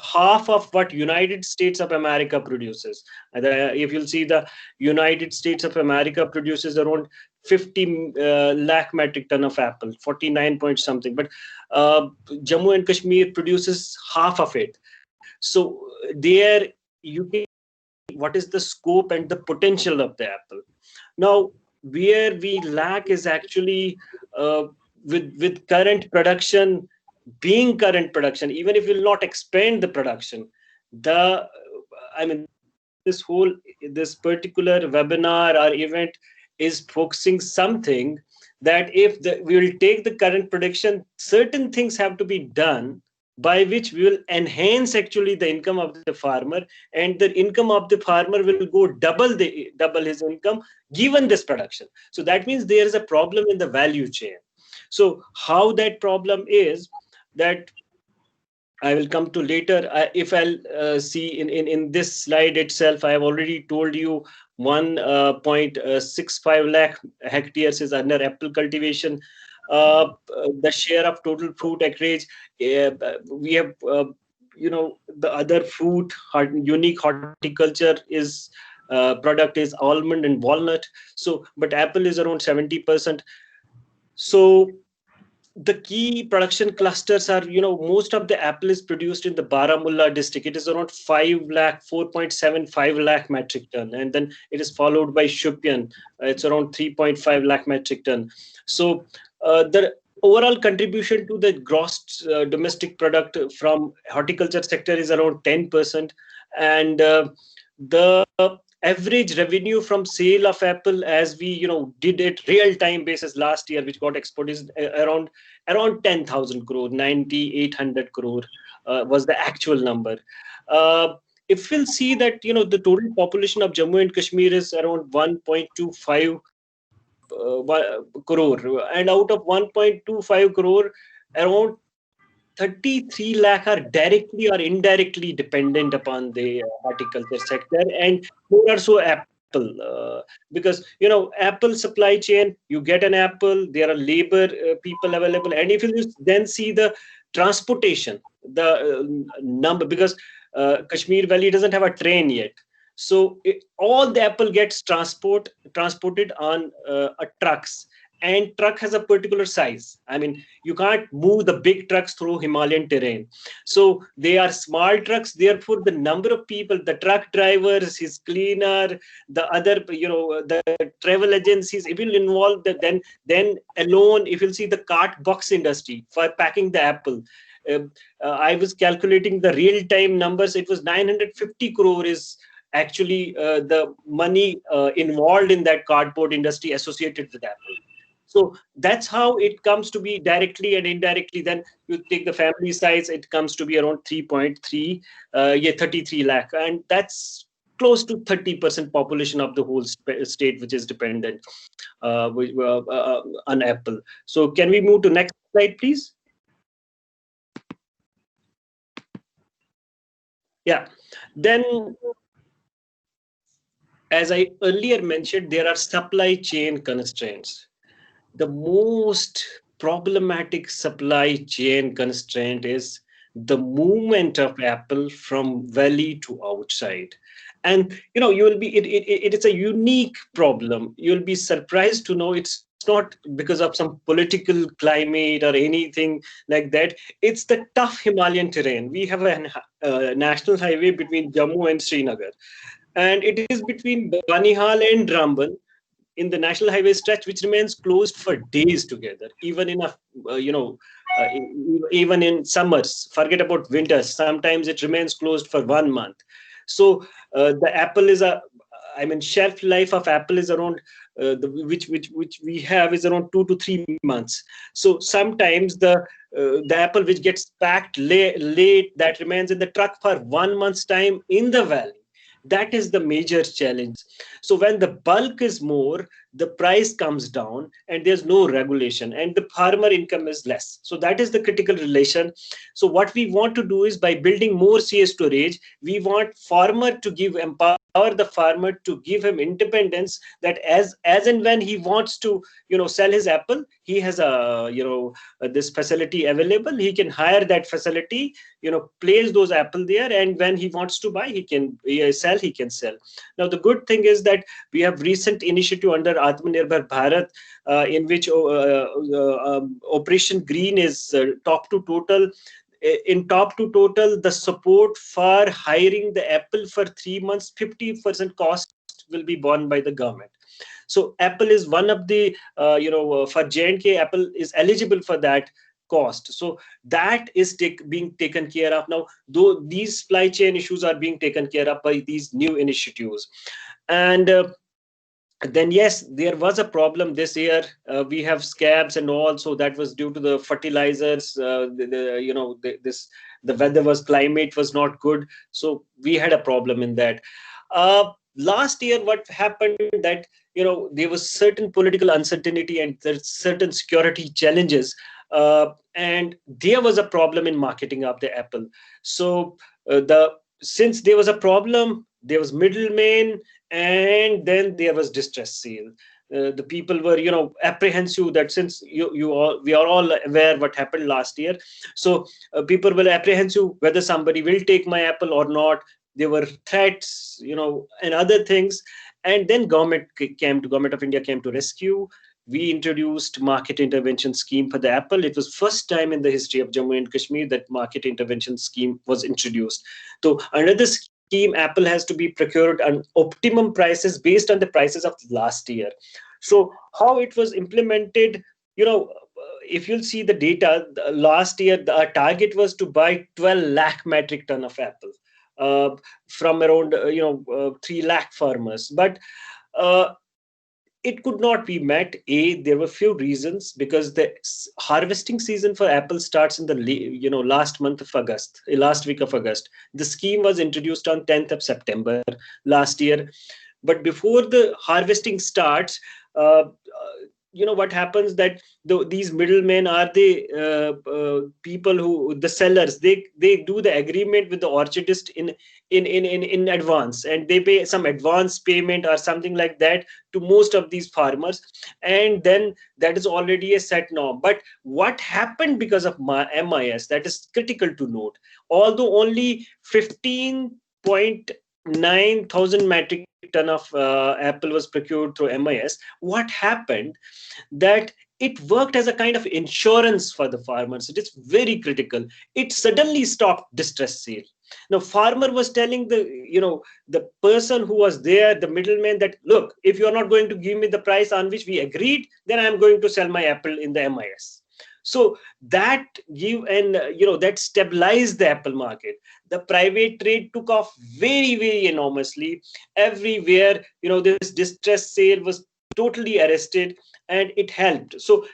half of what United States of America produces. And if you'll see, the United States of America produces around 50 lakh metric ton of apple, 49 point something, but Jammu and Kashmir produces half of it. So there you can, what is the scope and the potential of the apple. Now, where we lack is actually with current production, being current production, even if we'll not expand the production, this particular webinar or event is focusing something that if we will take the current production, certain things have to be done by which we will enhance actually the income of the farmer, and the income of the farmer will go double his income given this production. So that means there is a problem in the value chain. So how that problem is, that I will come to later. If I'll see in this slide itself, I have already told you 1.65 lakh hectares is under apple cultivation. The share of total fruit acreage, we have, the other fruit, unique horticulture is product is almond and walnut. So, but apple is around 70%. So the key production clusters are, most of the apple is produced in the Baramulla district. It is around 4.75 lakh metric ton. And then it is followed by Shupian. It's around 3.5 lakh metric ton. So the overall contribution to the gross domestic product from horticulture sector is around 10%. And the average revenue from sale of apple, as we did it real time basis last year, which got exported, is around 10,000 crore, 9,800 crore was the actual number. If we'll see that the total population of Jammu and Kashmir is around 1.25 crore, and out of 1.25 crore, around 33 lakh are directly or indirectly dependent upon the horticulture sector, and more so apple, because apple supply chain, you get an apple, there are labor people available, and if you then see the transportation, the number, because Kashmir Valley doesn't have a train yet, so all the apple gets transported on trucks. And truck has a particular size. I mean, you can't move the big trucks through Himalayan terrain. So they are small trucks. Therefore, the number of people, the truck drivers, his cleaner, the other, the travel agencies, if you'll involve then alone, if you'll see the cart box industry for packing the apple. I was calculating the real-time numbers. It was 950 crore is actually the money involved in that cardboard industry associated with apple. So that's how it comes to be directly and indirectly. Then you take the family size, it comes to be around 3.3, 33 lakh. And that's close to 30% population of the whole state, which is dependent on apple. So can we move to next slide, please? Yeah. Then, as I earlier mentioned, there are supply chain constraints. The most problematic supply chain constraint is the movement of apple from valley to outside. And you will be it is a unique problem. You'll be surprised to know it's not because of some political climate or anything like that. It's the tough Himalayan terrain. We have a national highway between Jammu and Srinagar, and it is between Banihal and Ramban in the national highway stretch, which remains closed for days together, even in even in summers. Forget about winters. Sometimes it remains closed for 1 month. So the apple is shelf life of apple is around which we have is around 2 to 3 months. So sometimes the apple which gets packed late that remains in the truck for 1 month's time in the valley. That is the major challenge. So when the bulk is more, the price comes down and there's no regulation and the farmer income is less. So that is the critical relation. So what we want to do is, by building more CA storage, we want farmer to empower the farmer, to give him independence, that as and when he wants to sell his apple, he has a this facility available. He can hire that facility, place those apple there, and when he wants to buy, he can sell. Now the good thing is that we have recent initiative under Atmanirbhar Bharat, in which Operation Green is top to total. In top to total, the support for hiring the apple for 3 months, 50% cost will be borne by the government. So apple is one of the for J&K, apple is eligible for that cost. So that is being taken care of now, though these supply chain issues are being taken care of by these new initiatives. And then yes, there was a problem this year. We have scabs and all, so that was due to the fertilizers. The weather was, climate was not good, so we had a problem in that. Last year, what happened that there was certain political uncertainty and there's certain security challenges, and there was a problem in marketing of the apple. So since there was a problem, there was middlemen, and then there was distress sale. The people were apprehensive, that since we are all aware what happened last year. So people were apprehensive whether somebody will take my apple or not. There were threats, and other things. And then government of India came to rescue. We introduced market intervention scheme for the apple. It was first time in the history of Jammu and Kashmir that market intervention scheme was introduced. So under the scheme, apple has to be procured on optimum prices based on the prices of last year. So how it was implemented, if you'll see the data, last year our target was to buy 12 lakh metric ton of apple from around 3 lakh farmers, but it could not be met. There were few reasons, because the harvesting season for apple starts in the last week of August. The scheme was introduced on 10th of September last year, but before the harvesting starts, what happens that these middlemen are the people who, the sellers, they do the agreement with the orchardist in advance, and they pay some advance payment or something like that to most of these farmers, and then that is already a set norm. But what happened because of MIS, that is critical to note. Although only 15.9 thousand metric ton of apple was procured through MIS, what happened that it worked as a kind of insurance for the farmers. It is very critical. It suddenly stopped distress sale. Now, farmer was telling the person who was there, the middleman, that look, if you are not going to give me the price on which we agreed, then I am going to sell my apple in the MIS. So that that stabilized the apple market. The private trade took off very, very enormously. Everywhere, this distress sale was totally arrested, and it helped. So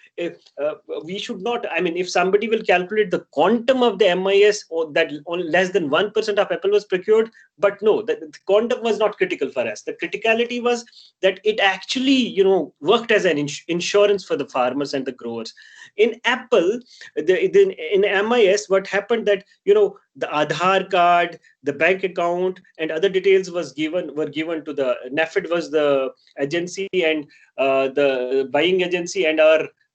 we should not, if somebody will calculate the quantum of the MIS, or that only less than 1% of apple was procured, but no, the quantum was not critical for us. The criticality was that it actually, worked as an insurance for the farmers and the growers. In apple, in MIS, what happened that, the Aadhaar card, the bank account, and other details were given to the NAFED, was the agency, and the buying agency, and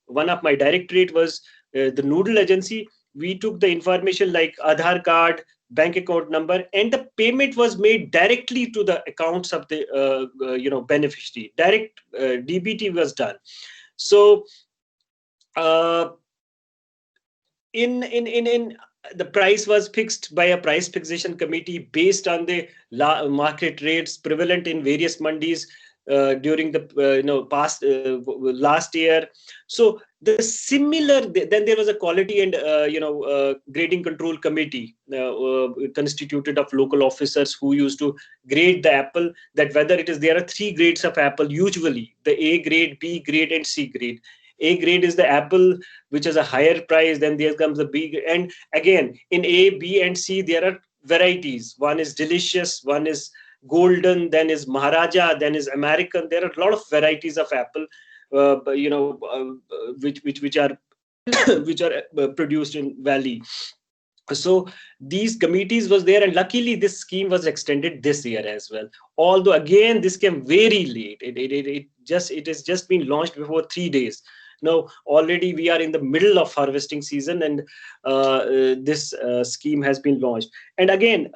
one of my directorate was the nodal agency. We took the information like Aadhaar card, bank account number, and the payment was made directly to the accounts of the beneficiary. Direct DBT was done. So in the price was fixed by a price fixation committee based on the market rates prevalent in various mandis during the past last year. So the similar, then there was a quality and grading control committee constituted of local officers who used to grade the apple, that whether there are 3 grades of apple usually, the A grade, B grade, and C grade. A grade is the apple which has a higher price, then there comes the B grade. And again, in A, B, and C, there are varieties. One is delicious, one is Golden, then is Maharaja, then is American. There are a lot of varieties of apple, which are which are produced in Valley. So these committees was there, and luckily this scheme was extended this year as well. Although again this came very late. It has just been launched before 3 days. Now already we are in the middle of harvesting season, and this scheme has been launched. And again,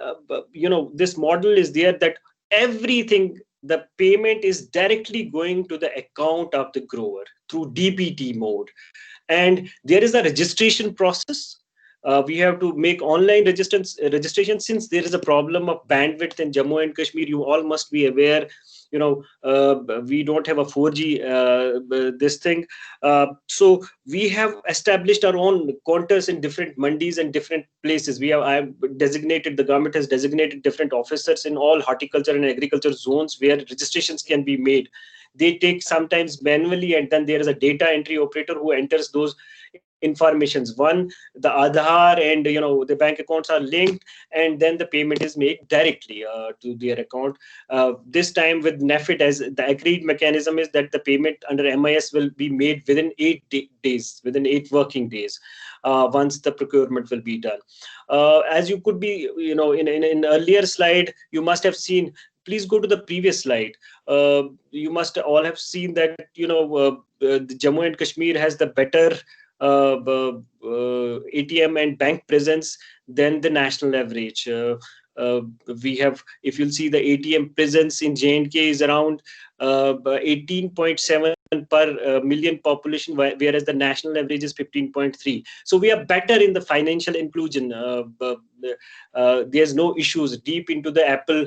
this model is there that everything, the payment is directly going to the account of the grower through DBT mode, and there is a registration process. We have to make online registration, since there is a problem of bandwidth in Jammu and Kashmir. You all must be aware, we don't have a 4G this thing. So we have established our own counters in different mandis and different places. The government has designated different officers in all horticulture and agriculture zones where registrations can be made. They take sometimes manually, and then there is a data entry operator who enters those informations. One, the Aadhaar and the bank accounts are linked, and then the payment is made directly to their account. This time with NAFID, as the agreed mechanism is that the payment under MIS will be made within 8 days, within 8 working days, once the procurement will be done. As you could be, in earlier slide, you must have seen. Please go to the previous slide. You must all have seen that the Jammu and Kashmir has the better ATM and bank presence than the national average. We have, if you'll see, the ATM presence in J&K is around 18.7 per million population, whereas the national average is 15.3. So we are better in the financial inclusion. There's no issues deep into the apple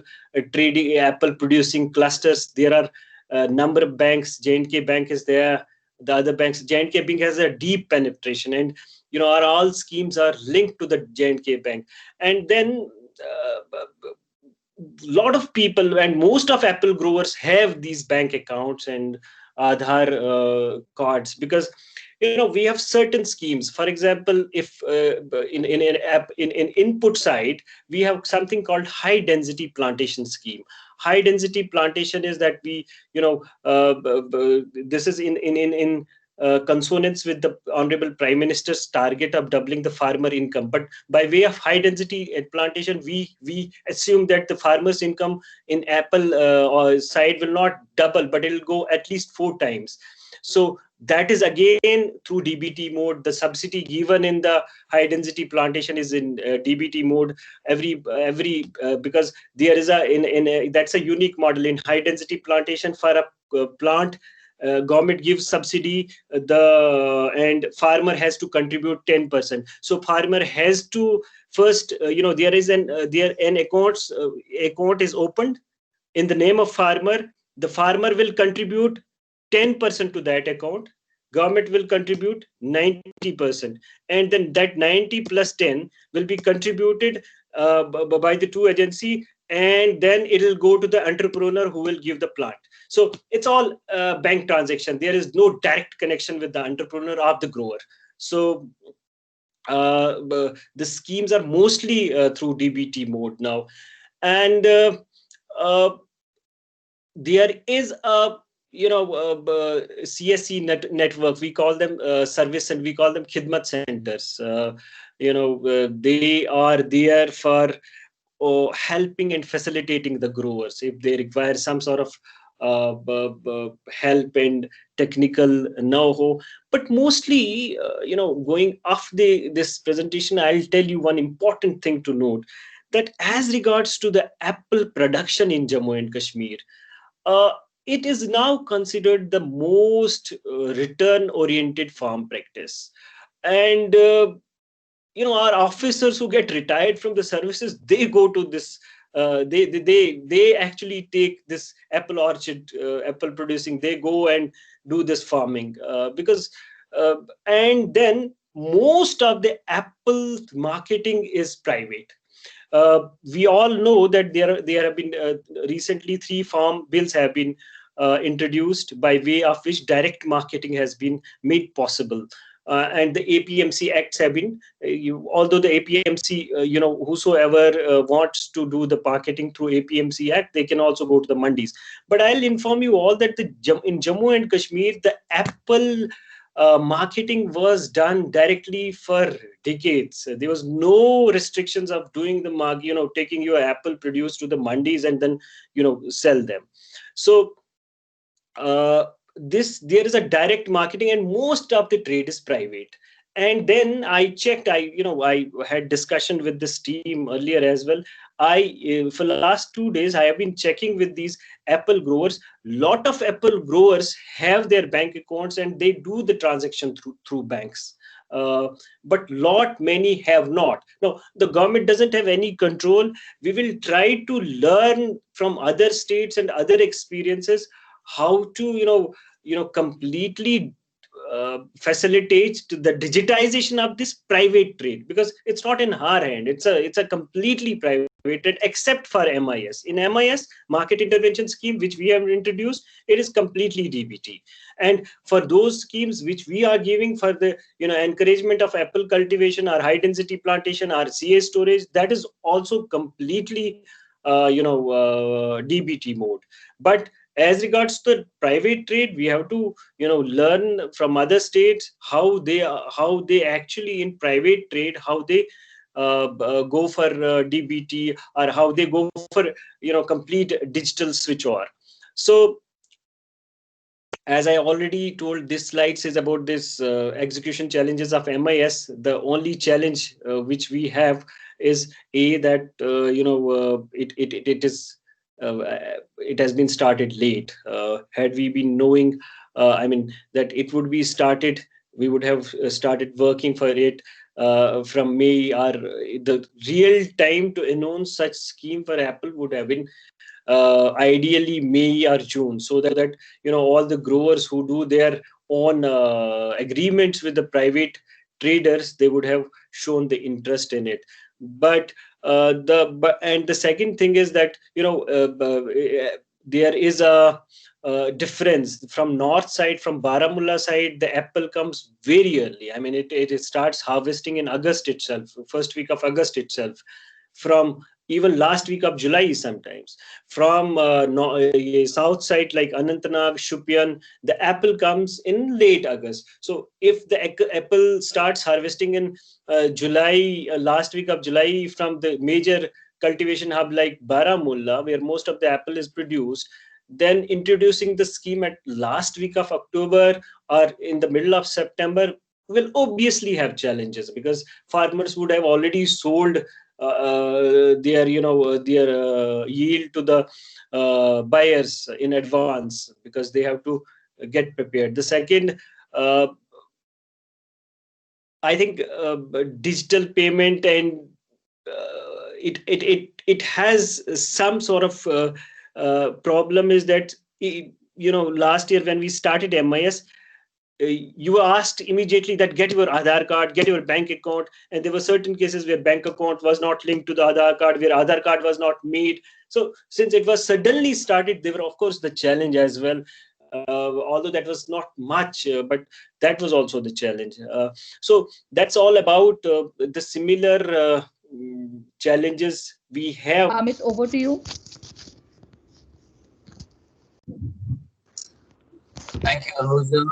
trading, apple producing clusters. There are a number of banks. J&K Bank is there. The other banks, J&K Bank has a deep penetration, and our all schemes are linked to the J&K Bank. And then lot of people and most of apple growers have these bank accounts and Aadhaar cards, because we have certain schemes. For example, if in input side, we have something called high density plantation scheme. High density plantation is that we, this is in consonance with the Honorable Prime Minister's target of doubling the farmer income. But by way of high density plantation, we assume that the farmer's income in apple side will not double, but it will go at least 4 times. So that is again through DBT mode. The subsidy given in the high density plantation is in DBT mode. Because there is that's a unique model in high density plantation. For a plant, government gives subsidy, and farmer has to contribute 10%. So farmer has to first, there is an account is opened in the name of farmer. The farmer will contribute 10% to that account. Government will contribute 90%, and then that 90 plus 10 will be contributed by the 2 agency, and then it will go to the entrepreneur who will give the plant. So it's all bank transaction. There is no direct connection with the entrepreneur or the grower. So the schemes are mostly through DBT mode now, and there is a CSC network. We call them service, and we call them khidmat centers. They are there for helping and facilitating the growers if they require some sort of help and technical know-how. But mostly, going off this presentation, I'll tell you one important thing to note, that as regards to the apple production in Jammu and Kashmir, it is now considered the most return-oriented farm practice. And our officers who get retired from the services, they go to this. They actually take this apple orchard, apple producing. They go and do this farming because, and then most of the apple marketing is private. We all know that there have been recently 3 farm bills have been introduced by way of which direct marketing has been made possible. and the APMC acts have been, although the APMC, whosoever wants to do the marketing through APMC Act, they can also go to the mandis. But I'll inform you all that in Jammu and Kashmir, the apple marketing was done directly for decades. There was no restrictions of doing the taking your apple produce to the mandis and then sell them. So there is a direct marketing, and most of the trade is private. And then I checked, I had discussion with this team earlier as well. For last 2 days I have been checking with these apple growers. Lot of apple growers have their bank accounts and they do the transaction through banks, but many have not. Now the government doesn't have any control. We will try to learn from other states and other experiences how to completely facilitate the digitization of this private trade, because it's not in our hand. It's a completely private trade, except for MIS. In MIS, market intervention scheme, which we have introduced, it is completely DBT. And for those schemes which we are giving for the encouragement of apple cultivation or high density plantation or CA storage, that is also completely DBT mode. But as regards to private trade, we have to learn from other states how they actually in private trade, how they go for DBT, or how they go for complete digital switchover. So as I already told, this slides is about this execution challenges of MIS. The only challenge which we have is that it has been started late. Had we been knowing, that it would be started, we would have started working for it from May, or the real time to announce such scheme for Apple would have been ideally May or June, so that all the growers who do their own agreements with the private traders, they would have shown the interest in it. But the second thing is that there is a difference from north side, from Baramulla side. The apple comes very early. It starts harvesting in August itself, first week of August itself, from even last week of July sometimes. From south side like Anantnag, Shupian, the apple comes in late August. So if the apple starts harvesting in July, last week of July, from the major cultivation hub like Baramulla, where most of the apple is produced, then introducing the scheme at last week of October or in the middle of September will obviously have challenges, because farmers would have already sold their yield to the buyers in advance, because they have to get prepared. The second, I think digital payment, and it has some sort of problem, is that last year when we started MIS, you were asked immediately that get your Aadhaar card, get your bank account, and there were certain cases where bank account was not linked to the Aadhaar card, where Aadhaar card was not made. So since it was suddenly started, there were of course the challenge as well, although that was not much, but that was also the challenge. So that's all about the similar challenges we have. Amit, over to you. Thank you, Anuja.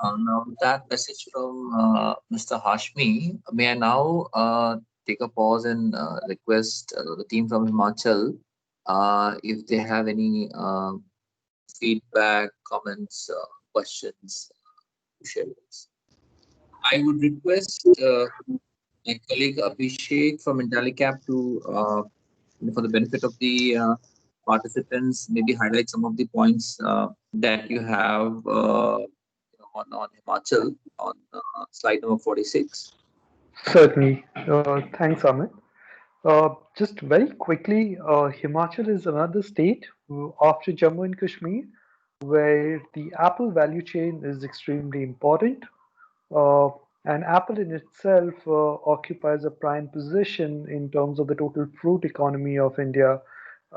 Now that message from Mr. Hashmi, may I now take a pause and request the team from Himachal if they have any feedback, comments, questions to share with us. I would request my colleague Abhishek from Intellecap to, for the benefit of the participants, maybe highlight some of the points that you have on Himachal on slide number 46. Certainly. Thanks, Amit. Just very quickly, Himachal is another state after Jammu and Kashmir where the apple value chain is extremely important. And apple in itself occupies a prime position in terms of the total fruit economy of India.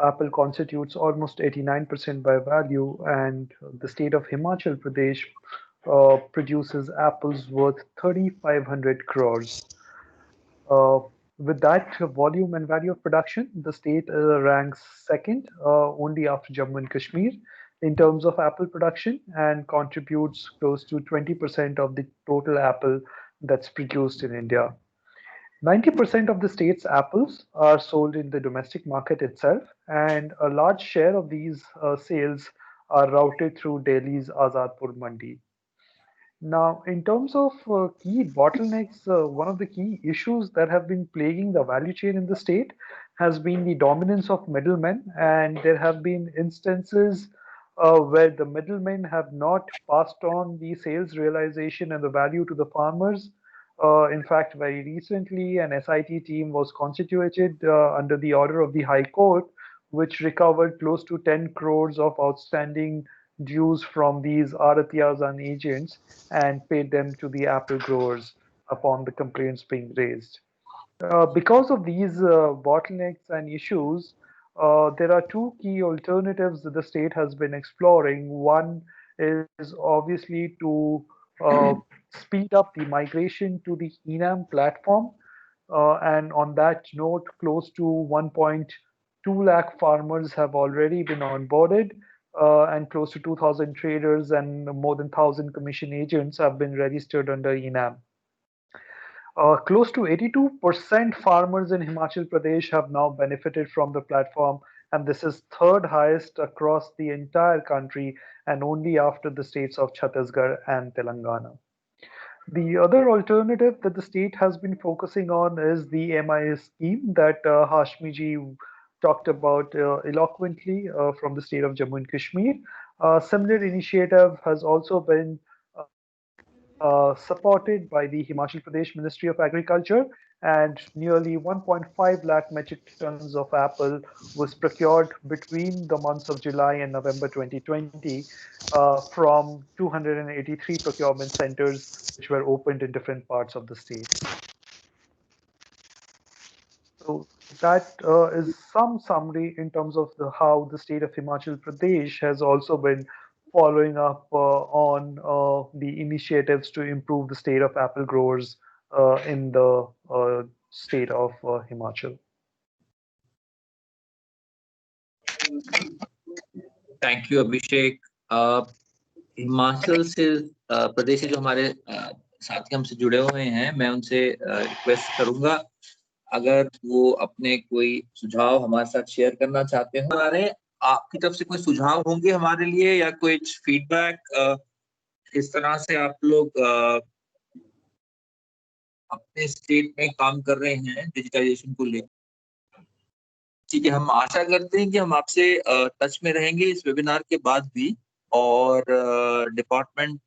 Apple constitutes almost 89% by value, and the state of Himachal Pradesh produces apples worth 3,500 crores. Uh, with that volume and value of production, the state ranks second, only after Jammu and Kashmir, in terms of apple production and contributes close to 20% of the total apple that's produced in India. 90% of the state's apples are sold in the domestic market itself, and a large share of these sales are routed through Delhi's Azadpur Mandi. Now, in terms of key bottlenecks, one of the key issues that have been plaguing the value chain in the state has been the dominance of middlemen, and there have been instances where the middlemen have not passed on the sales realization and the value to the farmers. In fact, very recently, an SIT team was constituted under the order of the High Court, which recovered close to 10 crores of outstanding dues from these Aratyas and agents and paid them to the apple growers upon the complaints being raised. Because of these bottlenecks and issues, there are two key alternatives that the state has been exploring. One is obviously to speed up the migration to the ENAM platform. And on that note, close to 1.2 lakh farmers have already been onboarded, and close to 2,000 traders and more than 1,000 commission agents have been registered under ENAM. Close to 82% farmers in Himachal Pradesh have now benefited from the platform, and this is third highest across the entire country and only after the states of Chhattisgarh and Telangana. The other alternative that the state has been focusing on is the MIS scheme that Hashmiji talked about eloquently from the state of Jammu and Kashmir. Similar initiative has also been supported by the Himachal Pradesh Ministry of Agriculture, and nearly 1.5 lakh metric tons of apple was procured between the months of July and November 2020 from 283 procurement centers which were opened in different parts of the state. So that is some summary in terms of how the state of Himachal Pradesh has also been following up on the initiatives to improve the state of apple growers in the state of Himachal. Thank you, Abhishek. Himachal से प्रदेश से जो हमारे साथी हमसे जुड़े हुए हैं, मैं उनसे रिक्वेस्ट करूंगा अगर वो अपने कोई सुझाव हमारे साथ शेयर करना चाहते हो। हमारे आपकी तरफ से कोई सुझाव होंगे हमारे लिए या कोई फीडबैक, इस तरह से आप लोग अपने स्टेट में काम कर रहे हैं डिजिटाइजेशन को लेकर। ठीक है, हम आशा करते हैं कि हम आपसे टच में रहेंगे इस वेबिनार के बाद भी, और डिपार्टमेंट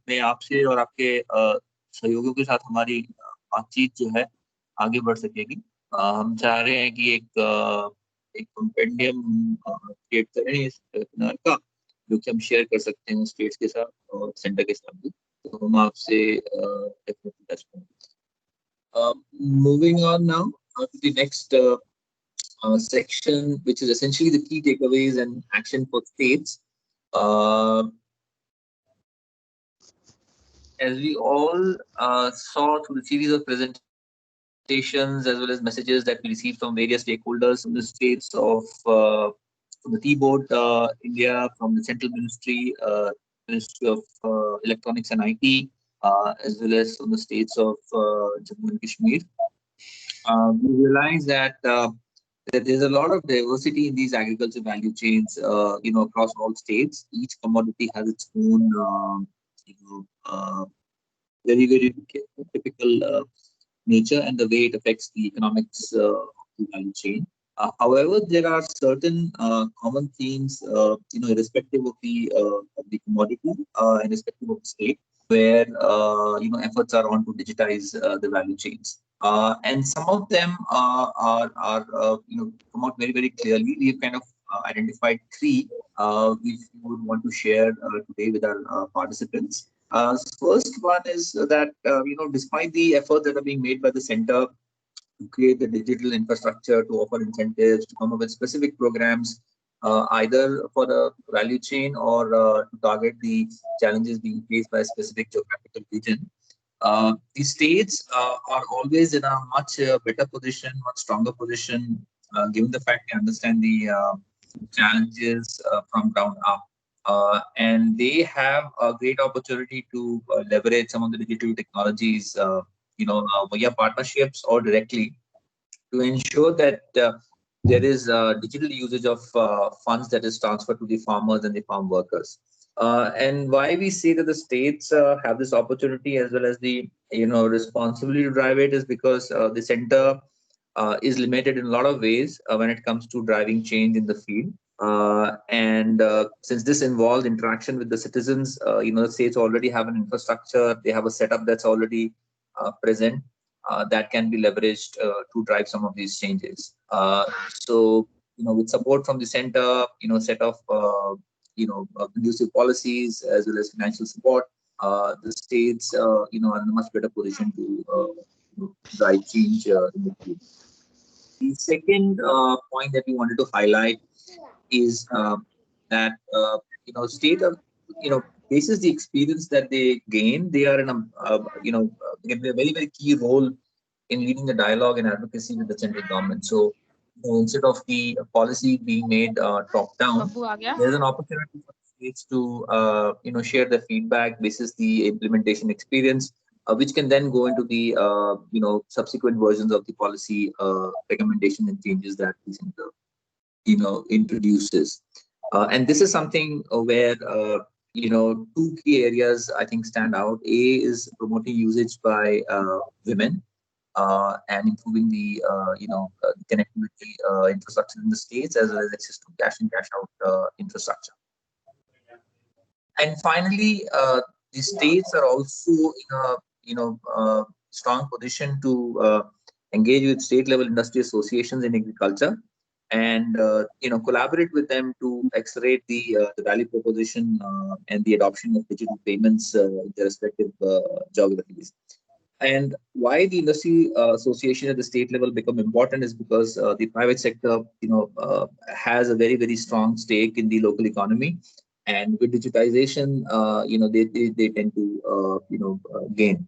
में आपसे और आपके सहयोगियों के साथ हमारी बातचीत जो है आगे बढ़ सकेगी। हम चाह रहे हैं कि एक कंपेंडियम क्रिएट करें इस वेबिनार का, जो कि हम शेयर कर सकते हैं स्टेट्स के साथ और सेंटर के साथ भी। तो हम आपसे डेफिनेटली टच में। Moving on now to the next section, which is essentially the key takeaways and action for states. As we all saw through the series of presentations as well as messages that we received from various stakeholders from the states of from the T-Board India, from the Central Ministry, Ministry of Electronics and IT, as well as from the states of Jammu and Kashmir. We realize that there's a lot of diversity in these agriculture value chains, across all states. Each commodity has its own, very, very typical nature and the way it affects the economics of the value chain. However, there are certain common themes, irrespective of the commodity and irrespective of the state, where efforts are on to digitize the value chains, and some of them are come out very, very clearly. We've kind of identified three which we would want to share today with our participants. First one is that despite the efforts that are being made by the center to create the digital infrastructure, to offer incentives, to come up with specific programs either for the value chain or to target the challenges being faced by a specific geographical region. The states are always in a much better position, much stronger position, given the fact they understand the challenges from ground up. And they have a great opportunity to leverage some of the digital technologies, via partnerships or directly, to ensure that there is digital usage of funds that is transferred to the farmers and the farm workers. And why we say that the states have this opportunity as well as the responsibility to drive it is because the center is limited in a lot of ways when it comes to driving change in the field. And since this involves interaction with the citizens, the states already have an infrastructure, they have a setup that's already present that can be leveraged to drive some of these changes. So, with support from the center, set of conducive policies as well as financial support, the states, are in a much better position to drive change in the field. The second point that we wanted to highlight is that state of basis the experience that they gain, they are in a get a very key role in leading the dialogue and advocacy with the central government. So instead of the policy being made top down, there's an opportunity for states to share the feedback basis the implementation experience, which can then go into the subsequent versions of the policy recommendation and changes that the center introduces. And this is something where two key areas I think stand out. A is promoting usage by women and improving the connectivity infrastructure in the states as well as access to cash in cash out infrastructure. And finally, the states are also in a strong position to engage with state level industry associations in agriculture and collaborate with them to accelerate the value proposition and the adoption of digital payments in their respective geographies. And why the industry association at the state level become important is because the private sector has a very strong stake in the local economy, and with digitization they tend to gain.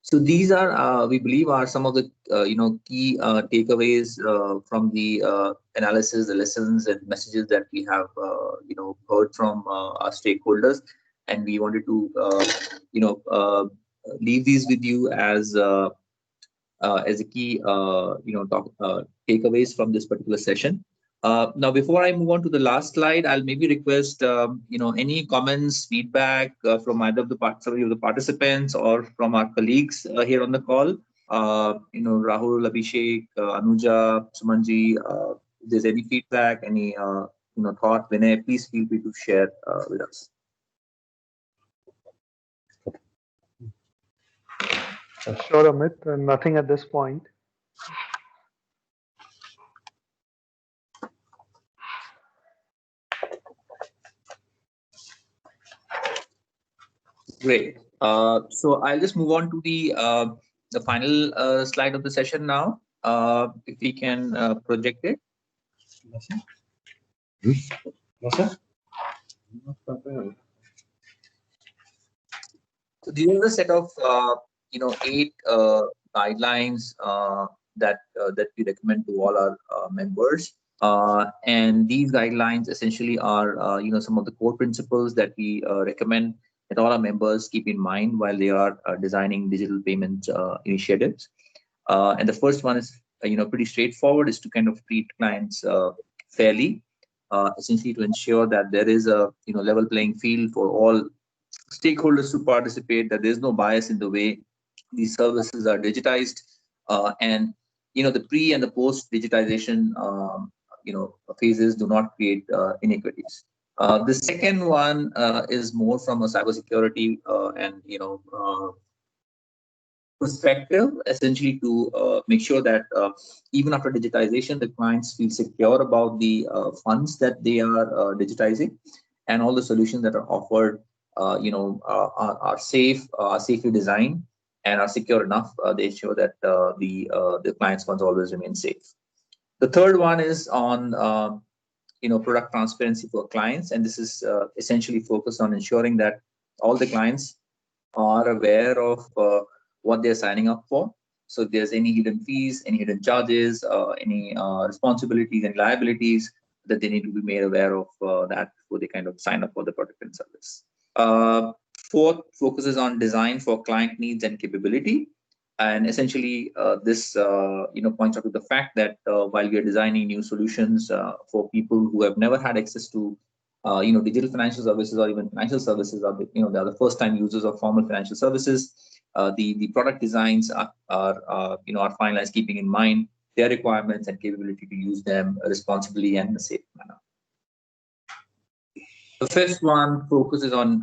So these are, we believe, are some of the key takeaways from the analysis, the lessons and messages that we have heard from our stakeholders, and we wanted to leave these with you as a key takeaways from this particular session. Now, before I move on to the last slide, I'll maybe request any comments, feedback from either of the participants or from our colleagues here on the call. Rahul, Abhishek, Anuja, Sumanji, if there's any feedback, any thought, Vinay, please feel free to share with us. Sure, Amit. Nothing at this point. Great. So I'll just move on to the final slide of the session now. If we can project it. So these are the set of 8 guidelines that we recommend to all our members. And these guidelines essentially are some of the core principles that we recommend that all our members keep in mind while they are designing digital payment initiatives. And the first one is pretty straightforward, is to kind of treat clients fairly, essentially to ensure that there is a level playing field for all stakeholders to participate, that there's no bias in the way these services are digitized, and the pre and the post digitization phases do not create inequities. The second one is more from a cybersecurity and perspective, essentially to make sure that even after digitization, the clients feel secure about the funds that they are digitizing, and all the solutions that are offered are safe, safely designed, and are secure enough. They ensure that the client's funds always remain safe. The third one is on product transparency for clients, and this is essentially focused on ensuring that all the clients are aware of what they're signing up for. So if there's any hidden fees, any hidden charges, any responsibilities and liabilities, that they need to be made aware of that before they kind of sign up for the product and service. Fourth focuses on design for client needs and capability. And essentially, this points out to the fact that while we are designing new solutions for people who have never had access to digital financial services or even financial services, or they are the first-time users of formal financial services, the product designs are finalized keeping in mind their requirements and capability to use them responsibly and in a safe manner. The fifth one focuses on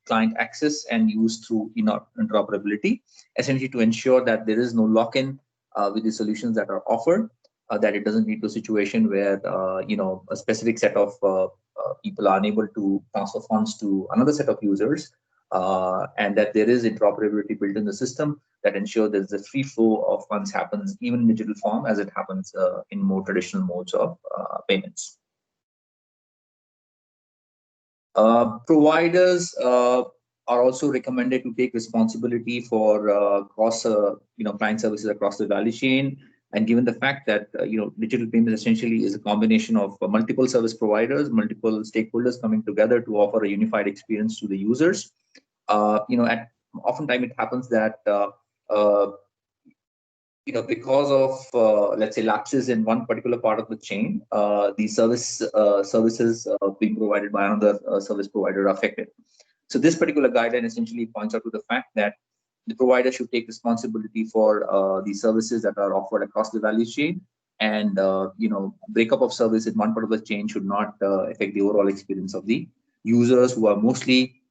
client access and use through interoperability, essentially to ensure that there is no lock-in with the solutions that are offered, that it doesn't lead to a situation where a specific set of people are unable to transfer funds to another set of users, and that there is interoperability built in the system that ensures that the free flow of funds happens even in digital form as it happens in more traditional modes of payments. Providers are also recommended to take responsibility for client services across the value chain. And given the fact that digital payments essentially is a combination of multiple service providers, multiple stakeholders coming together to offer a unified experience to the users, oftentimes it happens that because of let's say lapses in one particular part of the chain, the services being provided by another service provider are affected. So this particular guideline essentially points out to the fact that the provider should take responsibility for the services that are offered across the value chain, and breakup of service in one part of the chain should not affect the overall experience of the users, who are mostly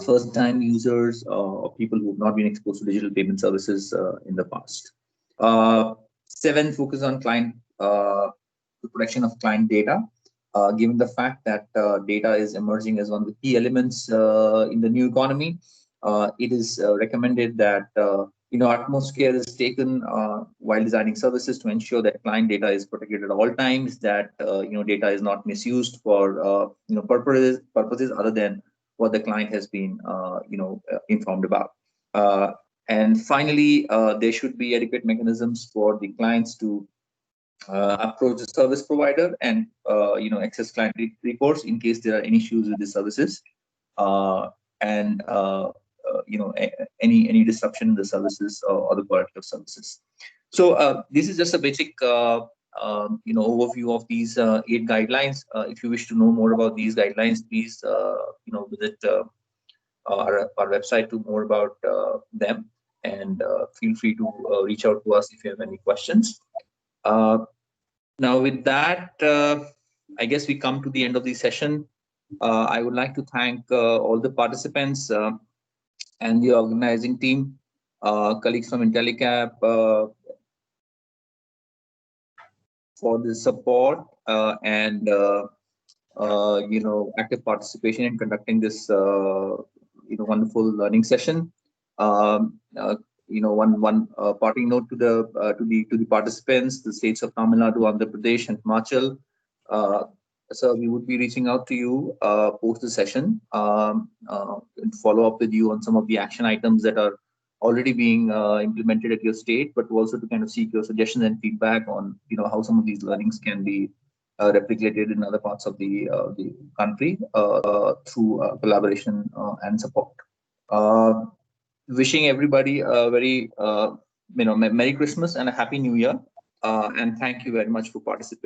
first-time users or people who have not been exposed to digital payment services in the past. Seventh, focus on client the protection of client data. Given the fact that data is emerging as one of the key elements in the new economy, it is recommended that utmost care is taken while designing services to ensure that client data is protected at all times, that data is not misused for purposes other than what the client has been informed about. And finally, there should be adequate mechanisms for the clients to approach the service provider and access client recourse in case there are any issues with the services, and any disruption in the services or the quality of services. So this is just a basic overview of these 8 guidelines. If you wish to know more about these guidelines, please visit our website to more about them, and feel free to reach out to us if you have any questions. Now with that, I guess we come to the end of the session. I would like to thank all the participants and the organizing team, colleagues from Intellecap, for the support and active participation in conducting this wonderful learning session. One parting note to the participants: the states of Tamil Nadu, Andhra Pradesh, and Himachal. So we would be reaching out to you post the session and follow up with you on some of the action items that are already being implemented at your state, but also to kind of seek your suggestions and feedback on how some of these learnings can be replicated in other parts of the country through collaboration and support. Wishing everybody a very Merry Christmas and a Happy New Year, and thank you very much for participating.